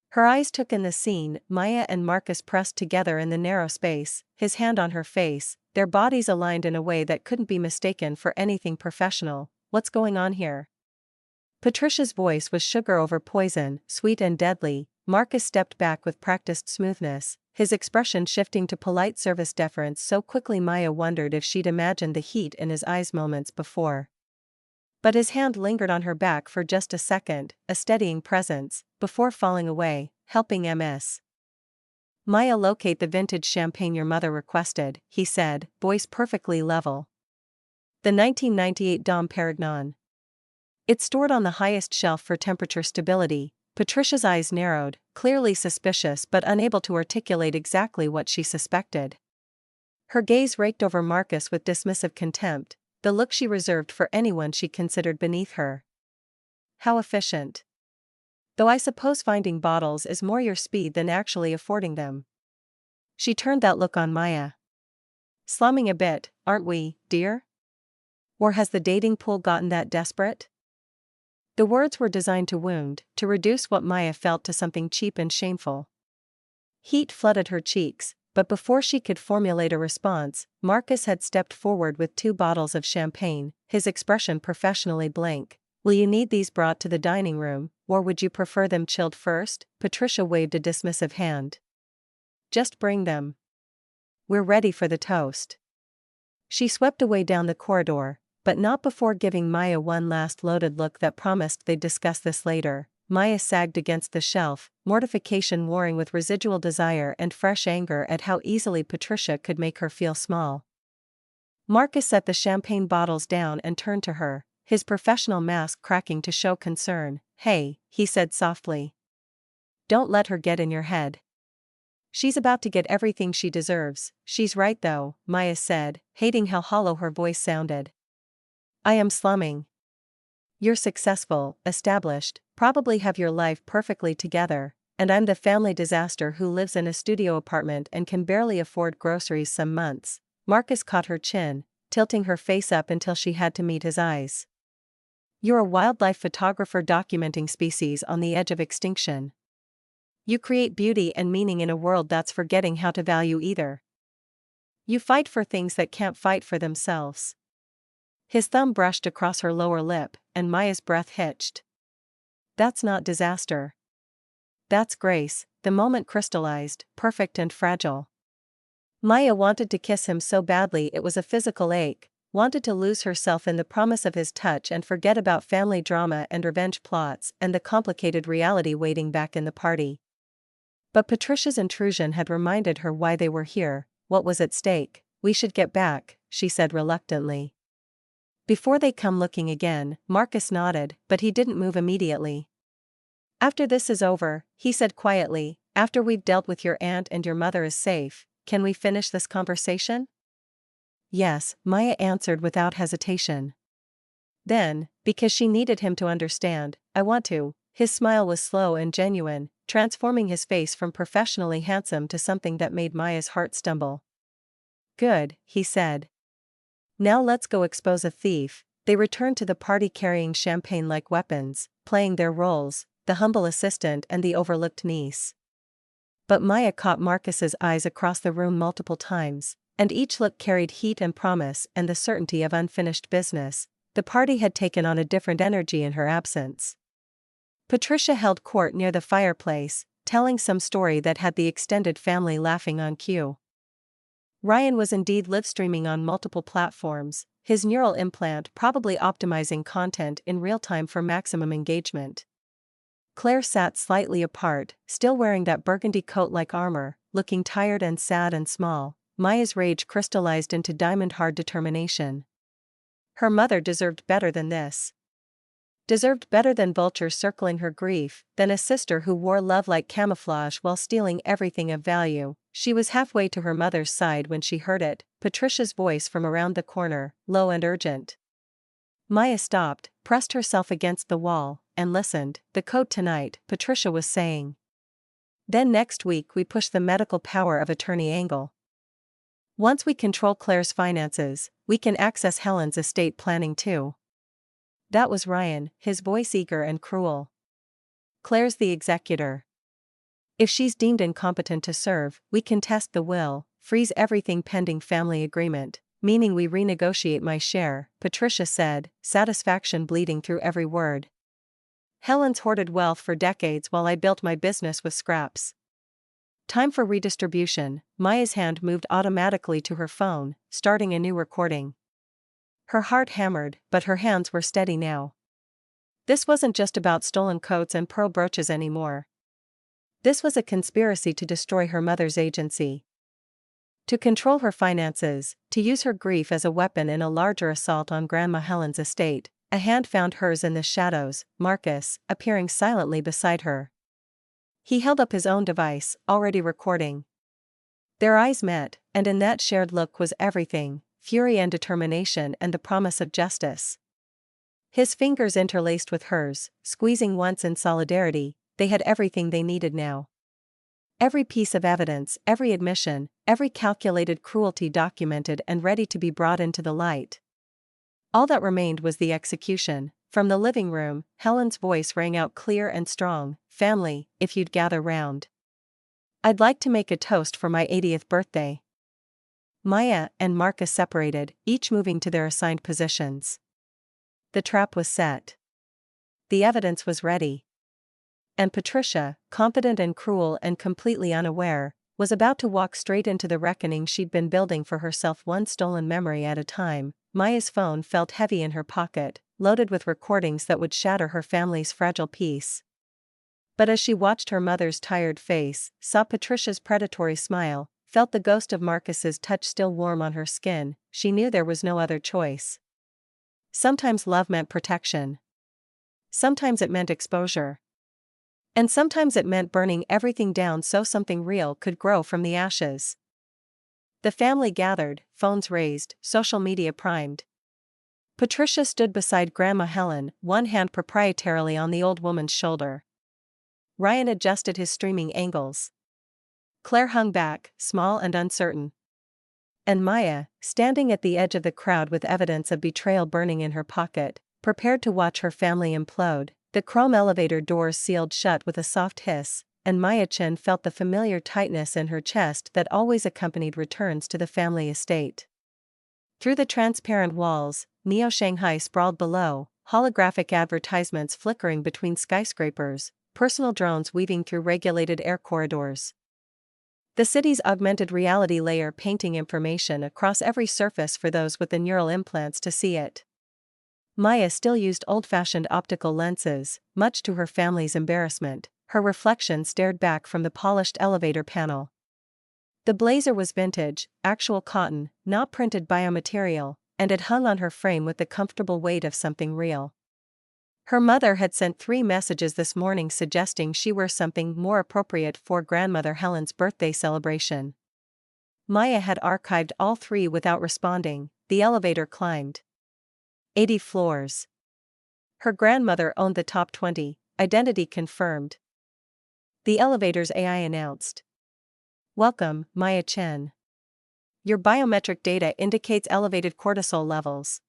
Her eyes took in the scene. Maya and Marcus pressed together in the narrow space, his hand on her face, their bodies aligned in a way that couldn't be mistaken for anything professional. What's going on here? Patricia's voice was sugar over poison, sweet and deadly. Marcus stepped back with practiced smoothness, his expression shifting to polite service deference so quickly Maya wondered if she'd imagined the heat in his eyes moments before. But his hand lingered on her back for just a second, a steadying presence, before falling away, helping Ms. Maya locate the vintage champagne your mother requested, he said, voice perfectly level. The 1998 Dom Perignon. It's stored on the highest shelf for temperature stability. Patricia's eyes narrowed, clearly suspicious but unable to articulate exactly what she suspected. Her gaze raked over Marcus with dismissive contempt, the look she reserved for anyone she considered beneath her. How efficient. Though I suppose finding bottles is more your speed than actually affording them. She turned that look on Maya. Slumming a bit, aren't we, dear? Or has the dating pool gotten that desperate? The words were designed to wound, to reduce what Maya felt to something cheap and shameful. Heat flooded her cheeks, but before she could formulate a response, Marcus had stepped forward with 2 bottles of champagne, his expression professionally blank. Will you need these brought to the dining room, or would you prefer them chilled first? Patricia waved a dismissive hand. Just bring them. We're ready for the toast. She swept away down the corridor, but not before giving Maya one last loaded look that promised they'd discuss this later. Maya sagged against the shelf, mortification warring with residual desire and fresh anger at how easily Patricia could make her feel small. Marcus set the champagne bottles down and turned to her, his professional mask cracking to show concern. Hey, he said softly. Don't let her get in your head. She's about to get everything she deserves. She's right though, Maya said, hating how hollow her voice sounded. I am slumming. You're successful, established, probably have your life perfectly together, and I'm the family disaster who lives in a studio apartment and can barely afford groceries some months. Marcus caught her chin, tilting her face up until she had to meet his eyes. You're a wildlife photographer documenting species on the edge of extinction. You create beauty and meaning in a world that's forgetting how to value either. You fight for things that can't fight for themselves. His thumb brushed across her lower lip, and Maya's breath hitched. That's not disaster. That's grace. The moment crystallized, perfect and fragile. Maya wanted to kiss him so badly it was a physical ache, wanted to lose herself in the promise of his touch and forget about family drama and revenge plots and the complicated reality waiting back in the party. But Patricia's intrusion had reminded her why they were here, what was at stake. We should get back, she said reluctantly. Before they come looking again, Marcus nodded, but he didn't move immediately. After this is over, he said quietly, after we've dealt with your aunt and your mother is safe, can we finish this conversation? Yes, Maya answered without hesitation. Then, because she needed him to understand, I want to. His smile was slow and genuine, transforming his face from professionally handsome to something that made Maya's heart stumble. Good, he said. Now let's go expose a thief. They returned to the party carrying champagne like weapons, playing their roles, the humble assistant and the overlooked niece. But Maya caught Marcus's eyes across the room multiple times, and each look carried heat and promise and the certainty of unfinished business. The party had taken on a different energy in her absence. Patricia held court near the fireplace, telling some story that had the extended family laughing on cue. Ryan was indeed live-streaming on multiple platforms, his neural implant probably optimizing content in real time for maximum engagement. Claire sat slightly apart, still wearing that burgundy coat like armor, looking tired and sad and small. Maya's rage crystallized into diamond-hard determination. Her mother deserved better than this. Deserved better than vultures circling her grief, than a sister who wore love like camouflage while stealing everything of value. She was halfway to her mother's side when she heard it, Patricia's voice from around the corner, low and urgent. Maya stopped, pressed herself against the wall, and listened. The code tonight, Patricia was saying. Then next week we push the medical power of attorney angle. Once we control Claire's finances, we can access Helen's estate planning too. That was Ryan, his voice eager and cruel. Claire's the executor. If she's deemed incompetent to serve, we contest the will, freeze everything pending family agreement, meaning we renegotiate my share, Patricia said, satisfaction bleeding through every word. Helen's hoarded wealth for decades while I built my business with scraps. Time for redistribution. Maya's hand moved automatically to her phone, starting a new recording. Her heart hammered, but her hands were steady now. This wasn't just about stolen coats and pearl brooches anymore. This was a conspiracy to destroy her mother's agency. To control her finances, to use her grief as a weapon in a larger assault on Grandma Helen's estate. A hand found hers in the shadows, Marcus, appearing silently beside her. He held up his own device, already recording. Their eyes met, and in that shared look was everything: fury and determination and the promise of justice. His fingers interlaced with hers, squeezing once in solidarity. They had everything they needed now. Every piece of evidence, every admission, every calculated cruelty documented and ready to be brought into the light. All that remained was the execution. From the living room, Helen's voice rang out clear and strong: "Family, if you'd gather round. I'd like to make a toast for my 80th birthday." Maya and Marcus separated, each moving to their assigned positions. The trap was set. The evidence was ready. And Patricia, confident and cruel and completely unaware, was about to walk straight into the reckoning she'd been building for herself, one stolen memory at a time. Maya's phone felt heavy in her pocket, loaded with recordings that would shatter her family's fragile peace. But as she watched her mother's tired face, saw Patricia's predatory smile, felt the ghost of Marcus's touch still warm on her skin, she knew there was no other choice. Sometimes love meant protection. Sometimes it meant exposure. And sometimes it meant burning everything down so something real could grow from the ashes. The family gathered, phones raised, social media primed. Patricia stood beside Grandma Helen, one hand proprietarily on the old woman's shoulder. Ryan adjusted his streaming angles. Claire hung back, small and uncertain. And Maya, standing at the edge of the crowd with evidence of betrayal burning in her pocket, prepared to watch her family implode. The chrome elevator doors sealed shut with a soft hiss, and Maya Chen felt the familiar tightness in her chest that always accompanied returns to the family estate. Through the transparent walls, Neo Shanghai sprawled below, holographic advertisements flickering between skyscrapers, personal drones weaving through regulated air corridors. The city's augmented reality layer painting information across every surface for those with the neural implants to see it. Maya still used old-fashioned optical lenses, much to her family's embarrassment. Her reflection stared back from the polished elevator panel. The blazer was vintage, actual cotton, not printed biomaterial, and it hung on her frame with the comfortable weight of something real. Her mother had sent 3 messages this morning suggesting she wear something more appropriate for Grandmother Helen's birthday celebration. Maya had archived all 3 without responding. The elevator climbed 80 floors. Her grandmother owned the top 20, identity confirmed. The elevator's AI announced, "Welcome, Maya Chen. Your biometric data indicates elevated cortisol levels.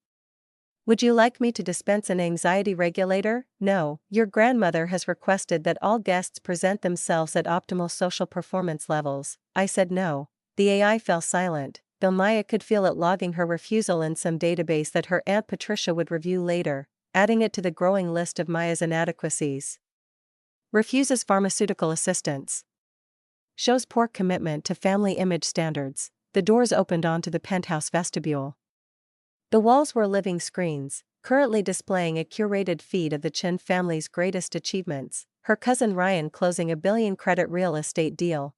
Would you like me to dispense an anxiety regulator? No, your grandmother has requested that all guests present themselves at optimal social performance levels." I said no. The AI fell silent, though Maya could feel it logging her refusal in some database that her Aunt Patricia would review later, adding it to the growing list of Maya's inadequacies. Refuses pharmaceutical assistance. Shows poor commitment to family image standards. The doors opened onto the penthouse vestibule. The walls were living screens, currently displaying a curated feed of the Chen family's greatest achievements. Her cousin Ryan closing a billion-credit real estate deal.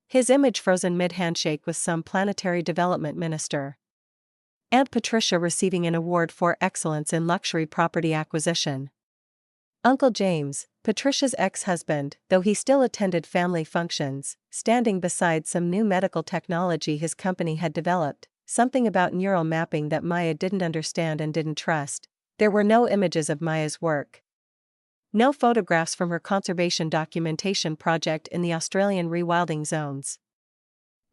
His image frozen mid-handshake with some planetary development minister. Aunt Patricia receiving an award for excellence in luxury property acquisition. Uncle James, Patricia's ex-husband, though he still attended family functions, standing beside some new medical technology his company had developed, something about neural mapping that Maya didn't understand and didn't trust. There were no images of Maya's work. No photographs from her conservation documentation project in the Australian rewilding zones.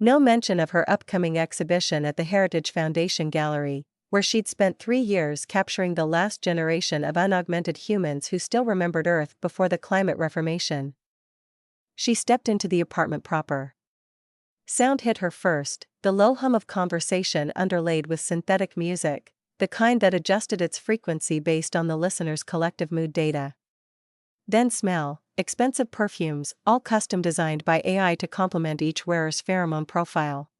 No mention of her upcoming exhibition at the Heritage Foundation Gallery, where she'd spent 3 years capturing the last generation of unaugmented humans who still remembered Earth before the climate reformation. She stepped into the apartment proper. Sound hit her first, the low hum of conversation underlaid with synthetic music, the kind that adjusted its frequency based on the listener's collective mood data. Then smell, expensive perfumes, all custom designed by AI to complement each wearer's pheromone profile.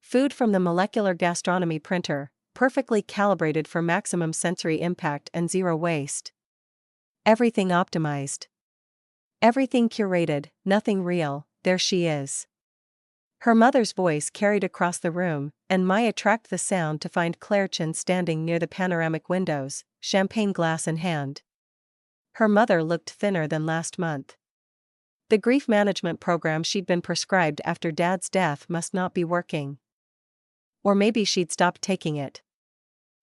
Food from the molecular gastronomy printer, perfectly calibrated for maximum sensory impact and zero waste. Everything optimized. Everything curated, nothing real. There she is. Her mother's voice carried across the room, and Maya tracked the sound to find Claire Chen standing near the panoramic windows, champagne glass in hand. Her mother looked thinner than last month. The grief management program she'd been prescribed after Dad's death must not be working. Or maybe she'd stopped taking it.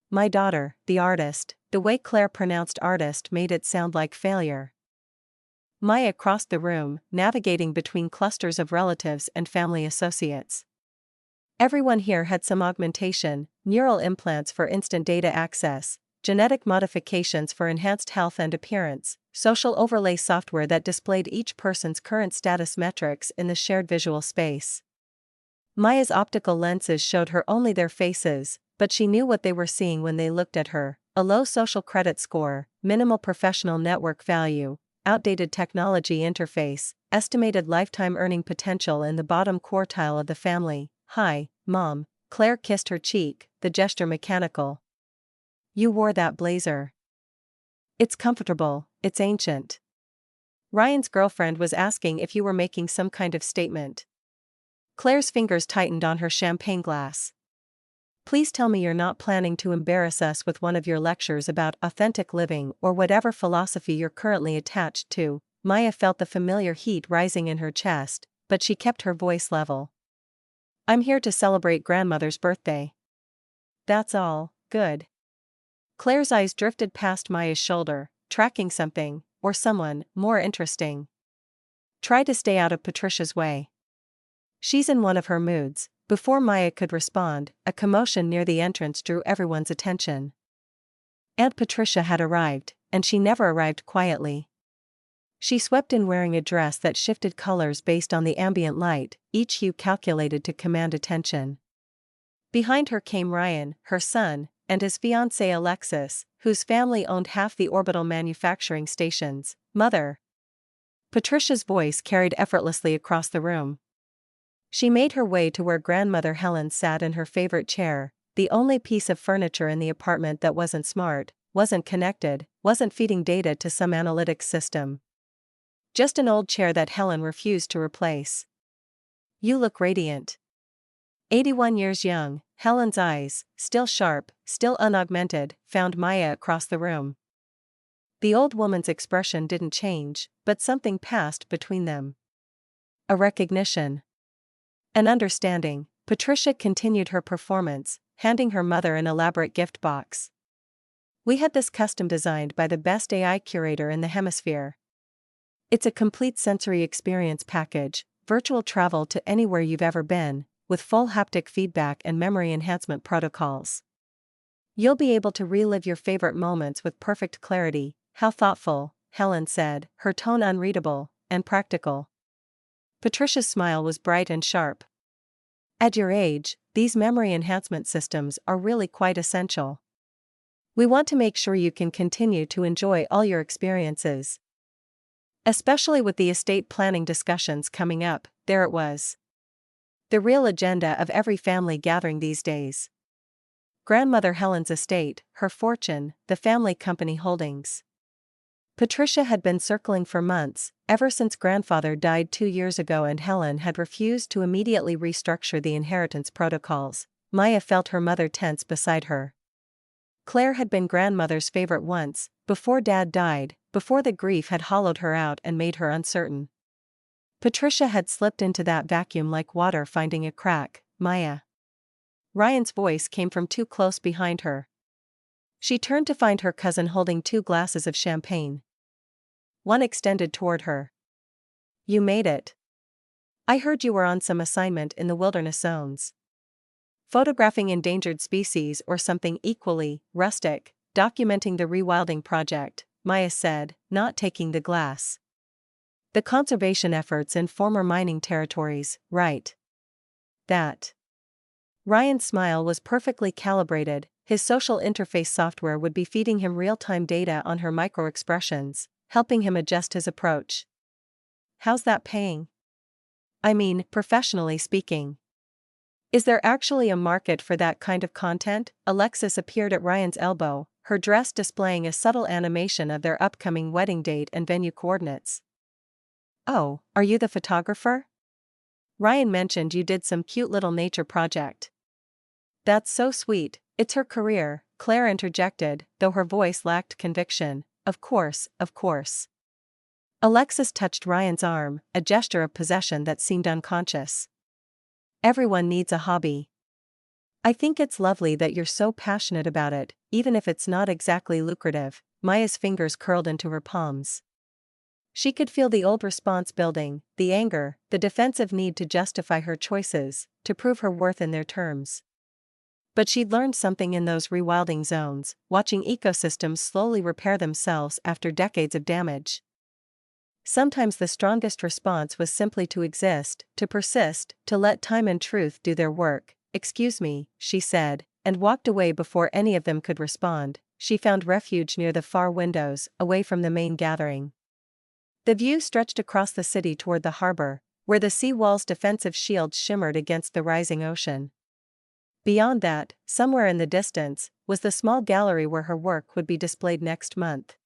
My daughter, the artist. The way Claire pronounced artist made it sound like failure. Maya crossed the room, navigating between clusters of relatives and family associates. Everyone here had some augmentation, neural implants for instant data access, genetic modifications for enhanced health and appearance, social overlay software that displayed each person's current status metrics in the shared visual space. Maya's optical lenses showed her only their faces, but she knew what they were seeing when they looked at her: a low social credit score, minimal professional network value, outdated technology interface, estimated lifetime earning potential in the bottom quartile of the family. "Hi, Mom." Claire kissed her cheek, the gesture mechanical. "You wore that blazer. It's comfortable, it's ancient." Ryan's girlfriend was asking if you were making some kind of statement. Claire's fingers tightened on her champagne glass. "Please tell me you're not planning to embarrass us with one of your lectures about authentic living or whatever philosophy you're currently attached to." Maya felt the familiar heat rising in her chest, but she kept her voice level. "I'm here to celebrate grandmother's birthday." "That's all, good." Claire's eyes drifted past Maya's shoulder, tracking something, or someone, more interesting. "Try to stay out of Patricia's way. She's in one of her moods." Before Maya could respond, a commotion near the entrance drew everyone's attention. Aunt Patricia had arrived, and she never arrived quietly. She swept in wearing a dress that shifted colors based on the ambient light, each hue calculated to command attention. Behind her came Ryan, her son, and his fiancée Alexis, whose family owned half the orbital manufacturing stations. "Mother." Patricia's voice carried effortlessly across the room. She made her way to where grandmother Helen sat in her favorite chair, the only piece of furniture in the apartment that wasn't smart, wasn't connected, wasn't feeding data to some analytics system. Just an old chair that Helen refused to replace. "You look radiant." 81 years young, Helen's eyes, still sharp, still unaugmented, found Maya across the room. The old woman's expression didn't change, but something passed between them. A recognition. An understanding. Patricia continued her performance, handing her mother an elaborate gift box. "We had this custom designed by the best AI curator in the hemisphere. It's a complete sensory experience package, virtual travel to anywhere you've ever been, with full haptic feedback and memory enhancement protocols. You'll be able to relive your favorite moments with perfect clarity." "How thoughtful," Helen said, her tone unreadable, "and practical." Patricia's smile was bright and sharp. "At your age, these memory enhancement systems are really quite essential. We want to make sure you can continue to enjoy all your experiences. Especially with the estate planning discussions coming up." There it was. The real agenda of every family gathering these days. Grandmother Helen's estate, her fortune, the family company holdings. Patricia had been circling for months, ever since grandfather died 2 years ago, and Helen had refused to immediately restructure the inheritance protocols. Maya felt her mother tense beside her. Claire had been grandmother's favorite once, before Dad died, before the grief had hollowed her out and made her uncertain. Patricia had slipped into that vacuum like water finding a crack. "Maya." Ryan's voice came from too close behind her. She turned to find her cousin holding 2 glasses of champagne. One extended toward her. "You made it. I heard you were on some assignment in the wilderness zones. Photographing endangered species or something equally rustic, documenting the rewilding project," Maya said, not taking the glass. "The conservation efforts in former mining territories, right?" "That." Ryan's smile was perfectly calibrated. His social interface software would be feeding him real-time data on her micro-expressions, helping him adjust his approach. "How's that paying? I mean, professionally speaking. Is there actually a market for that kind of content?" Alexis appeared at Ryan's elbow, her dress displaying a subtle animation of their upcoming wedding date and venue coordinates. "Oh, are you the photographer? Ryan mentioned you did some cute little nature project." "That's so sweet, it's her career," Claire interjected, though her voice lacked conviction. Of course, of course." Alexis touched Ryan's arm, a gesture of possession that seemed unconscious. Everyone needs a hobby. I think it's lovely that you're so passionate about it, even if it's not exactly lucrative. Maya's fingers curled into her palms. She could feel the old response building, the anger, the defensive need to justify her choices, to prove her worth in their terms. But she'd learned something in those rewilding zones, watching ecosystems slowly repair themselves after decades of damage. Sometimes the strongest response was simply to exist, to persist, to let time and truth do their work. "Excuse me," she said, and walked away before any of them could respond. She found refuge near the far windows, away from the main gathering. The view stretched across the city toward the harbor, where the sea wall's defensive shields shimmered against the rising ocean. Beyond that, somewhere in the distance, was the small gallery where her work would be displayed next month.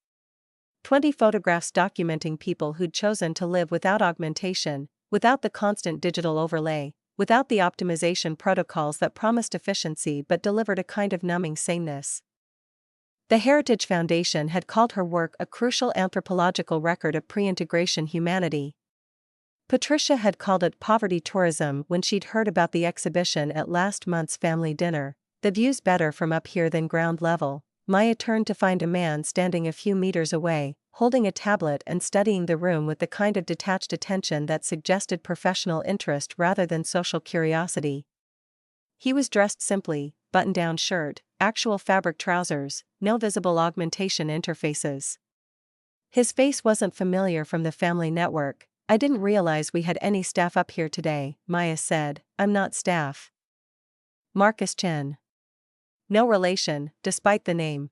20 photographs documenting people who'd chosen to live without augmentation, without the constant digital overlay, without the optimization protocols that promised efficiency but delivered a kind of numbing sameness. The Heritage Foundation had called her work a crucial anthropological record of pre-integration humanity. Patricia had called it poverty tourism when she'd heard about the exhibition at last month's family dinner. "The view's better from up here than ground level." Maya turned to find a man standing a few meters away, holding a tablet and studying the room with the kind of detached attention that suggested professional interest rather than social curiosity. He was dressed simply, button-down shirt, actual fabric trousers, no visible augmentation interfaces. His face wasn't familiar from the family network. "I didn't realize we had any staff up here today," Maya said. "I'm not staff." Marcus Chen. No relation, despite the name.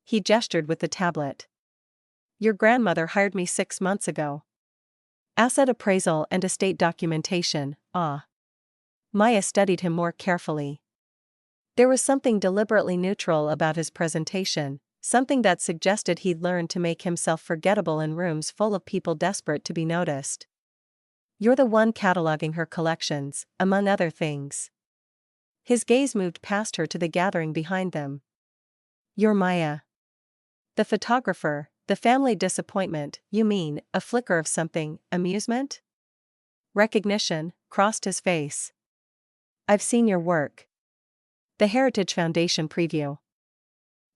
He gestured with the tablet. "Your grandmother hired me 6 months ago. Asset appraisal and estate documentation." Ah. Maya studied him more carefully. There was something deliberately neutral about his presentation, something that suggested he'd learned to make himself forgettable in rooms full of people desperate to be noticed. "You're the one cataloging her collections, among other things." His gaze moved past her to the gathering behind them. "You're Maya. The photographer, the family disappointment." "You mean, a flicker of something, amusement?" Recognition crossed his face. "I've seen your work." The Heritage Foundation preview.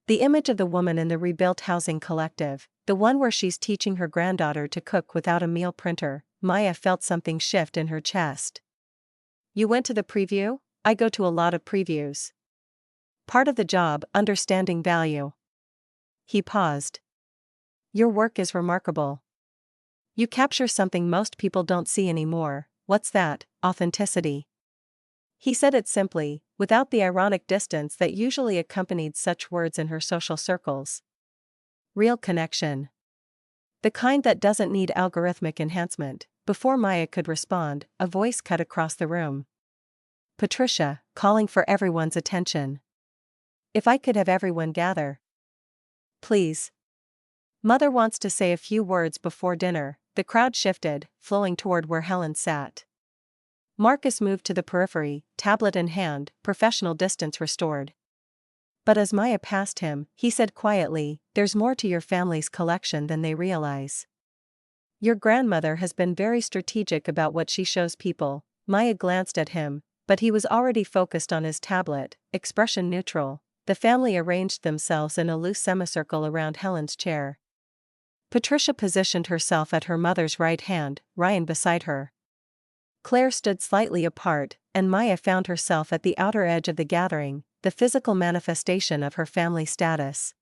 The image of the woman in the rebuilt housing collective, the one where she's teaching her granddaughter to cook without a meal printer. Maya felt something shift in her chest. "You went to the preview?" "I go to a lot of previews. Part of the job, understanding value." He paused. "Your work is remarkable. You capture something most people don't see anymore." "What's that?" "Authenticity." He said it simply, without the ironic distance that usually accompanied such words in her social circles. Real connection. The kind that doesn't need algorithmic enhancement. Before Maya could respond, a voice cut across the room. Patricia, calling for everyone's attention. "If I could have everyone gather. Please. Mother wants to say a few words before dinner." The crowd shifted, flowing toward where Helen sat. Marcus moved to the periphery, tablet in hand, professional distance restored. But as Maya passed him, he said quietly, "There's more to your family's collection than they realize. Your grandmother has been very strategic about what she shows people." Maya glanced at him, but he was already focused on his tablet, expression neutral. The family arranged themselves in a loose semicircle around Helen's chair. Patricia positioned herself at her mother's right hand, Ryan beside her. Claire stood slightly apart, and Maya found herself at the outer edge of the gathering, the physical manifestation of her family status.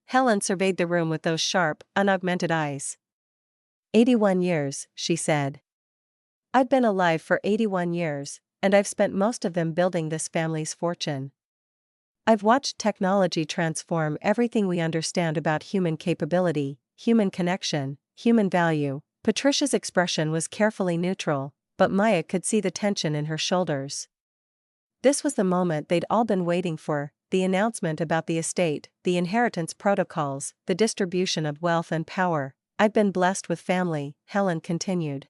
Helen surveyed the room with those sharp, unaugmented eyes. 81 years, she said. "I've been alive for 81 years, and I've spent most of them building this family's fortune. I've watched technology transform everything we understand about human capability, human connection, human value." Patricia's expression was carefully neutral, but Maya could see the tension in her shoulders. This was the moment they'd all been waiting for, the announcement about the estate, the inheritance protocols, the distribution of wealth and power. "I've been blessed with family," Helen continued.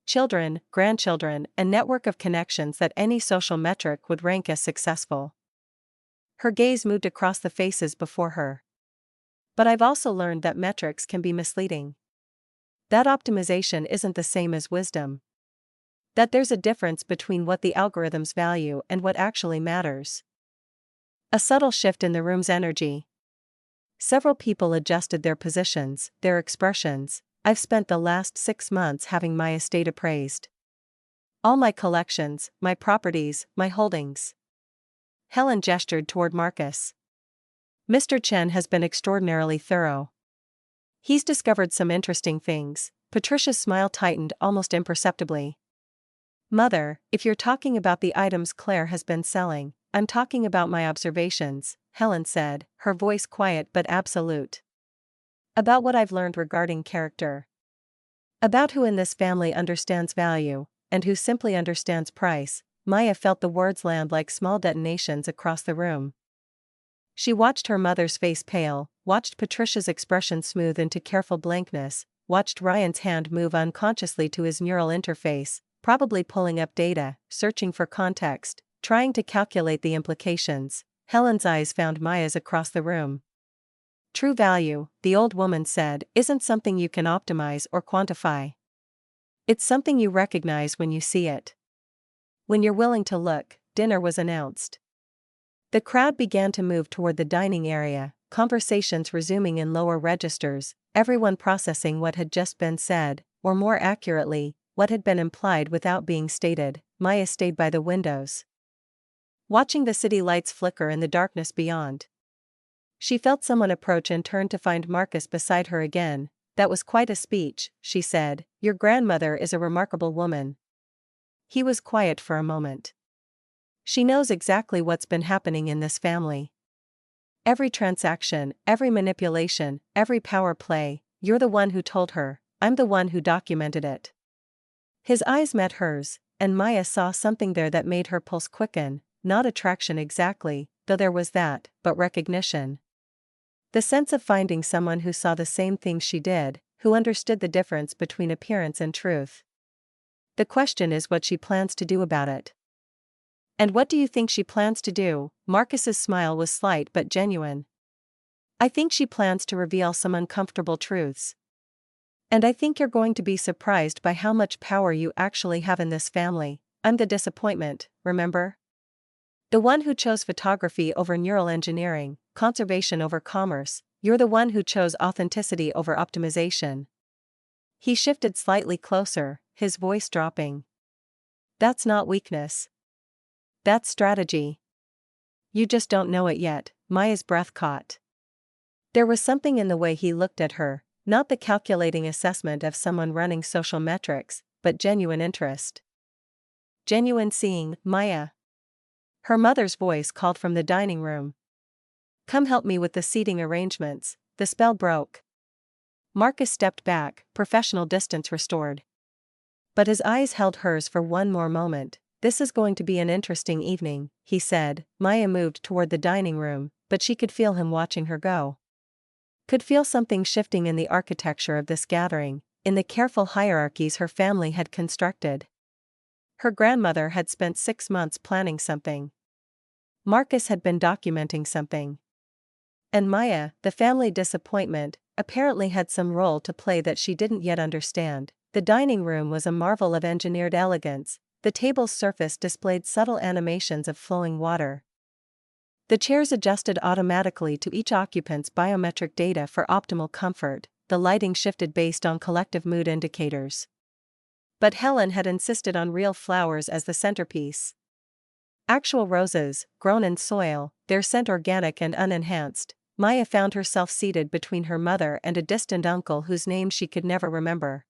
"Children, grandchildren, a network of connections that any social metric would rank as successful." Her gaze moved across the faces before her. "But I've also learned that metrics can be misleading. That optimization isn't the same as wisdom. That there's a difference between what the algorithms value and what actually matters. A subtle shift in the room's energy. Several people adjusted their positions, their expressions. I've spent the last 6 months having my estate appraised. All my collections, my properties, my holdings. Helen gestured toward Marcus. Mr. Chen has been extraordinarily thorough. He's discovered some interesting things. Patricia's smile tightened almost imperceptibly. Mother, if you're talking about the items Claire has been selling, I'm talking about my observations, Helen said, her voice quiet but absolute. About what I've learned regarding character. About who in this family understands value, and who simply understands price. Maya felt the words land like small detonations across the room. She watched her mother's face pale, watched Patricia's expression smooth into careful blankness, watched Ryan's hand move unconsciously to his neural interface, probably pulling up data, searching for context, trying to calculate the implications. Helen's eyes found Maya's across the room. True value, the old woman said, isn't something you can optimize or quantify. It's something you recognize when you see it. When you're willing to look. Dinner was announced. The crowd began to move toward the dining area, conversations resuming in lower registers, everyone processing what had just been said, or more accurately, what had been implied without being stated. Maya stayed by the windows, watching the city lights flicker in the darkness beyond. She felt someone approach and turned to find Marcus beside her again. That was quite a speech, she said. Your grandmother is a remarkable woman. He was quiet for a moment. She knows exactly what's been happening in this family. Every transaction, every manipulation, every power play. You're the one who told her. I'm the one who documented it. His eyes met hers, and Maya saw something there that made her pulse quicken. Not attraction exactly, though there was that, but recognition. The sense of finding someone who saw the same things she did, who understood the difference between appearance and truth. The question is what she plans to do about it. And what do you think she plans to do? Marcus's smile was slight but genuine. I think she plans to reveal some uncomfortable truths. And I think you're going to be surprised by how much power you actually have in this family. I'm the disappointment, remember? The one who chose photography over neural engineering, conservation over commerce. You're the one who chose authenticity over optimization. He shifted slightly closer, his voice dropping. That's not weakness. That's strategy. You just don't know it yet. Maya's breath caught. There was something in the way he looked at her, not the calculating assessment of someone running social metrics, but genuine interest. Genuine seeing. Maya. Her mother's voice called from the dining room. Come help me with the seating arrangements. The spell broke. Marcus stepped back, professional distance restored. But his eyes held hers for one more moment. This is going to be an interesting evening, he said. Maya moved toward the dining room, but she could feel him watching her go. Could feel something shifting in the architecture of this gathering, in the careful hierarchies her family had constructed. Her grandmother had spent 6 months planning something. Marcus had been documenting something. And Maya, the family disappointment, apparently had some role to play that she didn't yet understand. The dining room was a marvel of engineered elegance. The table's surface displayed subtle animations of flowing water. The chairs adjusted automatically to each occupant's biometric data for optimal comfort. The lighting shifted based on collective mood indicators. But Helen had insisted on real flowers as the centerpiece. Actual roses, grown in soil, their scent organic and unenhanced. Maya found herself seated between her mother and a distant uncle whose name she could never remember.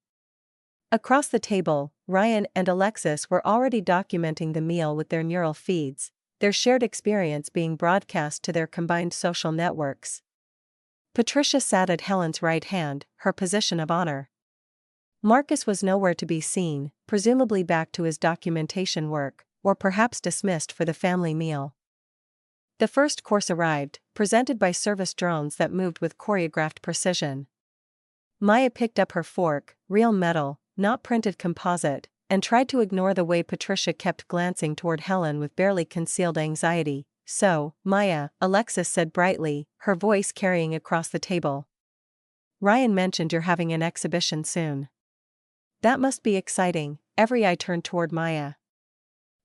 Across the table, Ryan and Alexis were already documenting the meal with their neural feeds, their shared experience being broadcast to their combined social networks. Patricia sat at Helen's right hand, her position of honor. Marcus was nowhere to be seen, presumably back to his documentation work, or perhaps dismissed for the family meal. The first course arrived, presented by service drones that moved with choreographed precision. Maya picked up her fork, real metal, not printed composite, and tried to ignore the way Patricia kept glancing toward Helen with barely concealed anxiety. So, Maya, Alexis said brightly, her voice carrying across the table. Ryan mentioned you're having an exhibition soon. That must be exciting. Every eye turned toward Maya.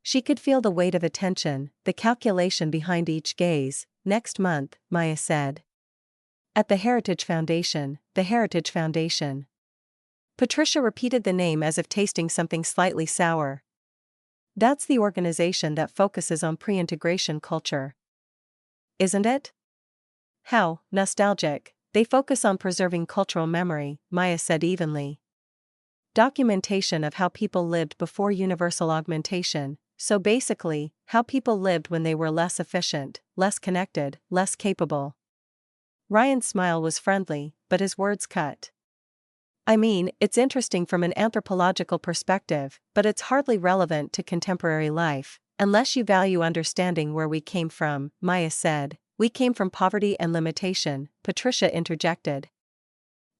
She could feel the weight of attention, the calculation behind each gaze. Next month, Maya said. At the Heritage Foundation, the Heritage Foundation. Patricia repeated the name as if tasting something slightly sour. That's the organization that focuses on pre-integration culture. Isn't it? How nostalgic. They focus on preserving cultural memory, Maya said evenly. Documentation of how people lived before universal augmentation, so basically, how people lived when they were less efficient, less connected, less capable. Ryan's smile was friendly, but his words cut. I mean, it's interesting from an anthropological perspective, but it's hardly relevant to contemporary life, unless you value understanding where we came from, Maya said. We came from poverty and limitation, Patricia interjected.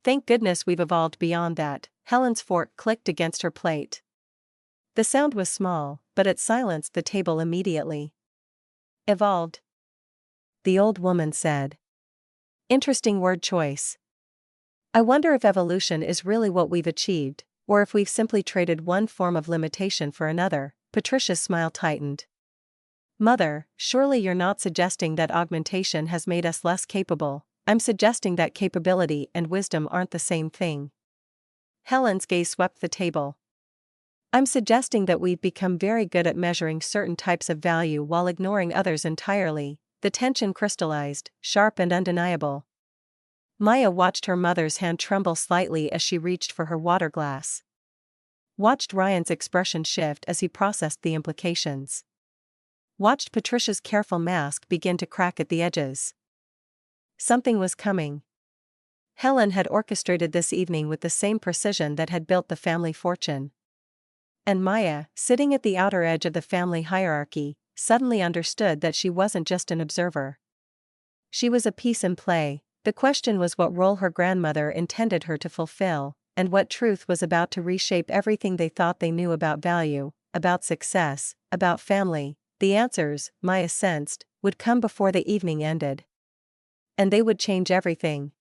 Thank goodness we've evolved beyond that. Helen's fork clicked against her plate. The sound was small, but it silenced the table immediately. Evolved, the old woman said. Interesting word choice. I wonder if evolution is really what we've achieved, or if we've simply traded one form of limitation for another. Patricia's smile tightened. Mother, surely you're not suggesting that augmentation has made us less capable. I'm suggesting that capability and wisdom aren't the same thing. Helen's gaze swept the table. I'm suggesting that we've become very good at measuring certain types of value while ignoring others entirely. The tension crystallized, sharp and undeniable. Maya watched her mother's hand tremble slightly as she reached for her water glass. Watched Ryan's expression shift as he processed the implications. Watched Patricia's careful mask begin to crack at the edges. Something was coming. Helen had orchestrated this evening with the same precision that had built the family fortune. And Maya, sitting at the outer edge of the family hierarchy, suddenly understood that she wasn't just an observer. She was a piece in play. The question was what role her grandmother intended her to fulfill, and what truth was about to reshape everything they thought they knew about value, about success, about family. The answers, Maya sensed, would come before the evening ended. And they would change everything.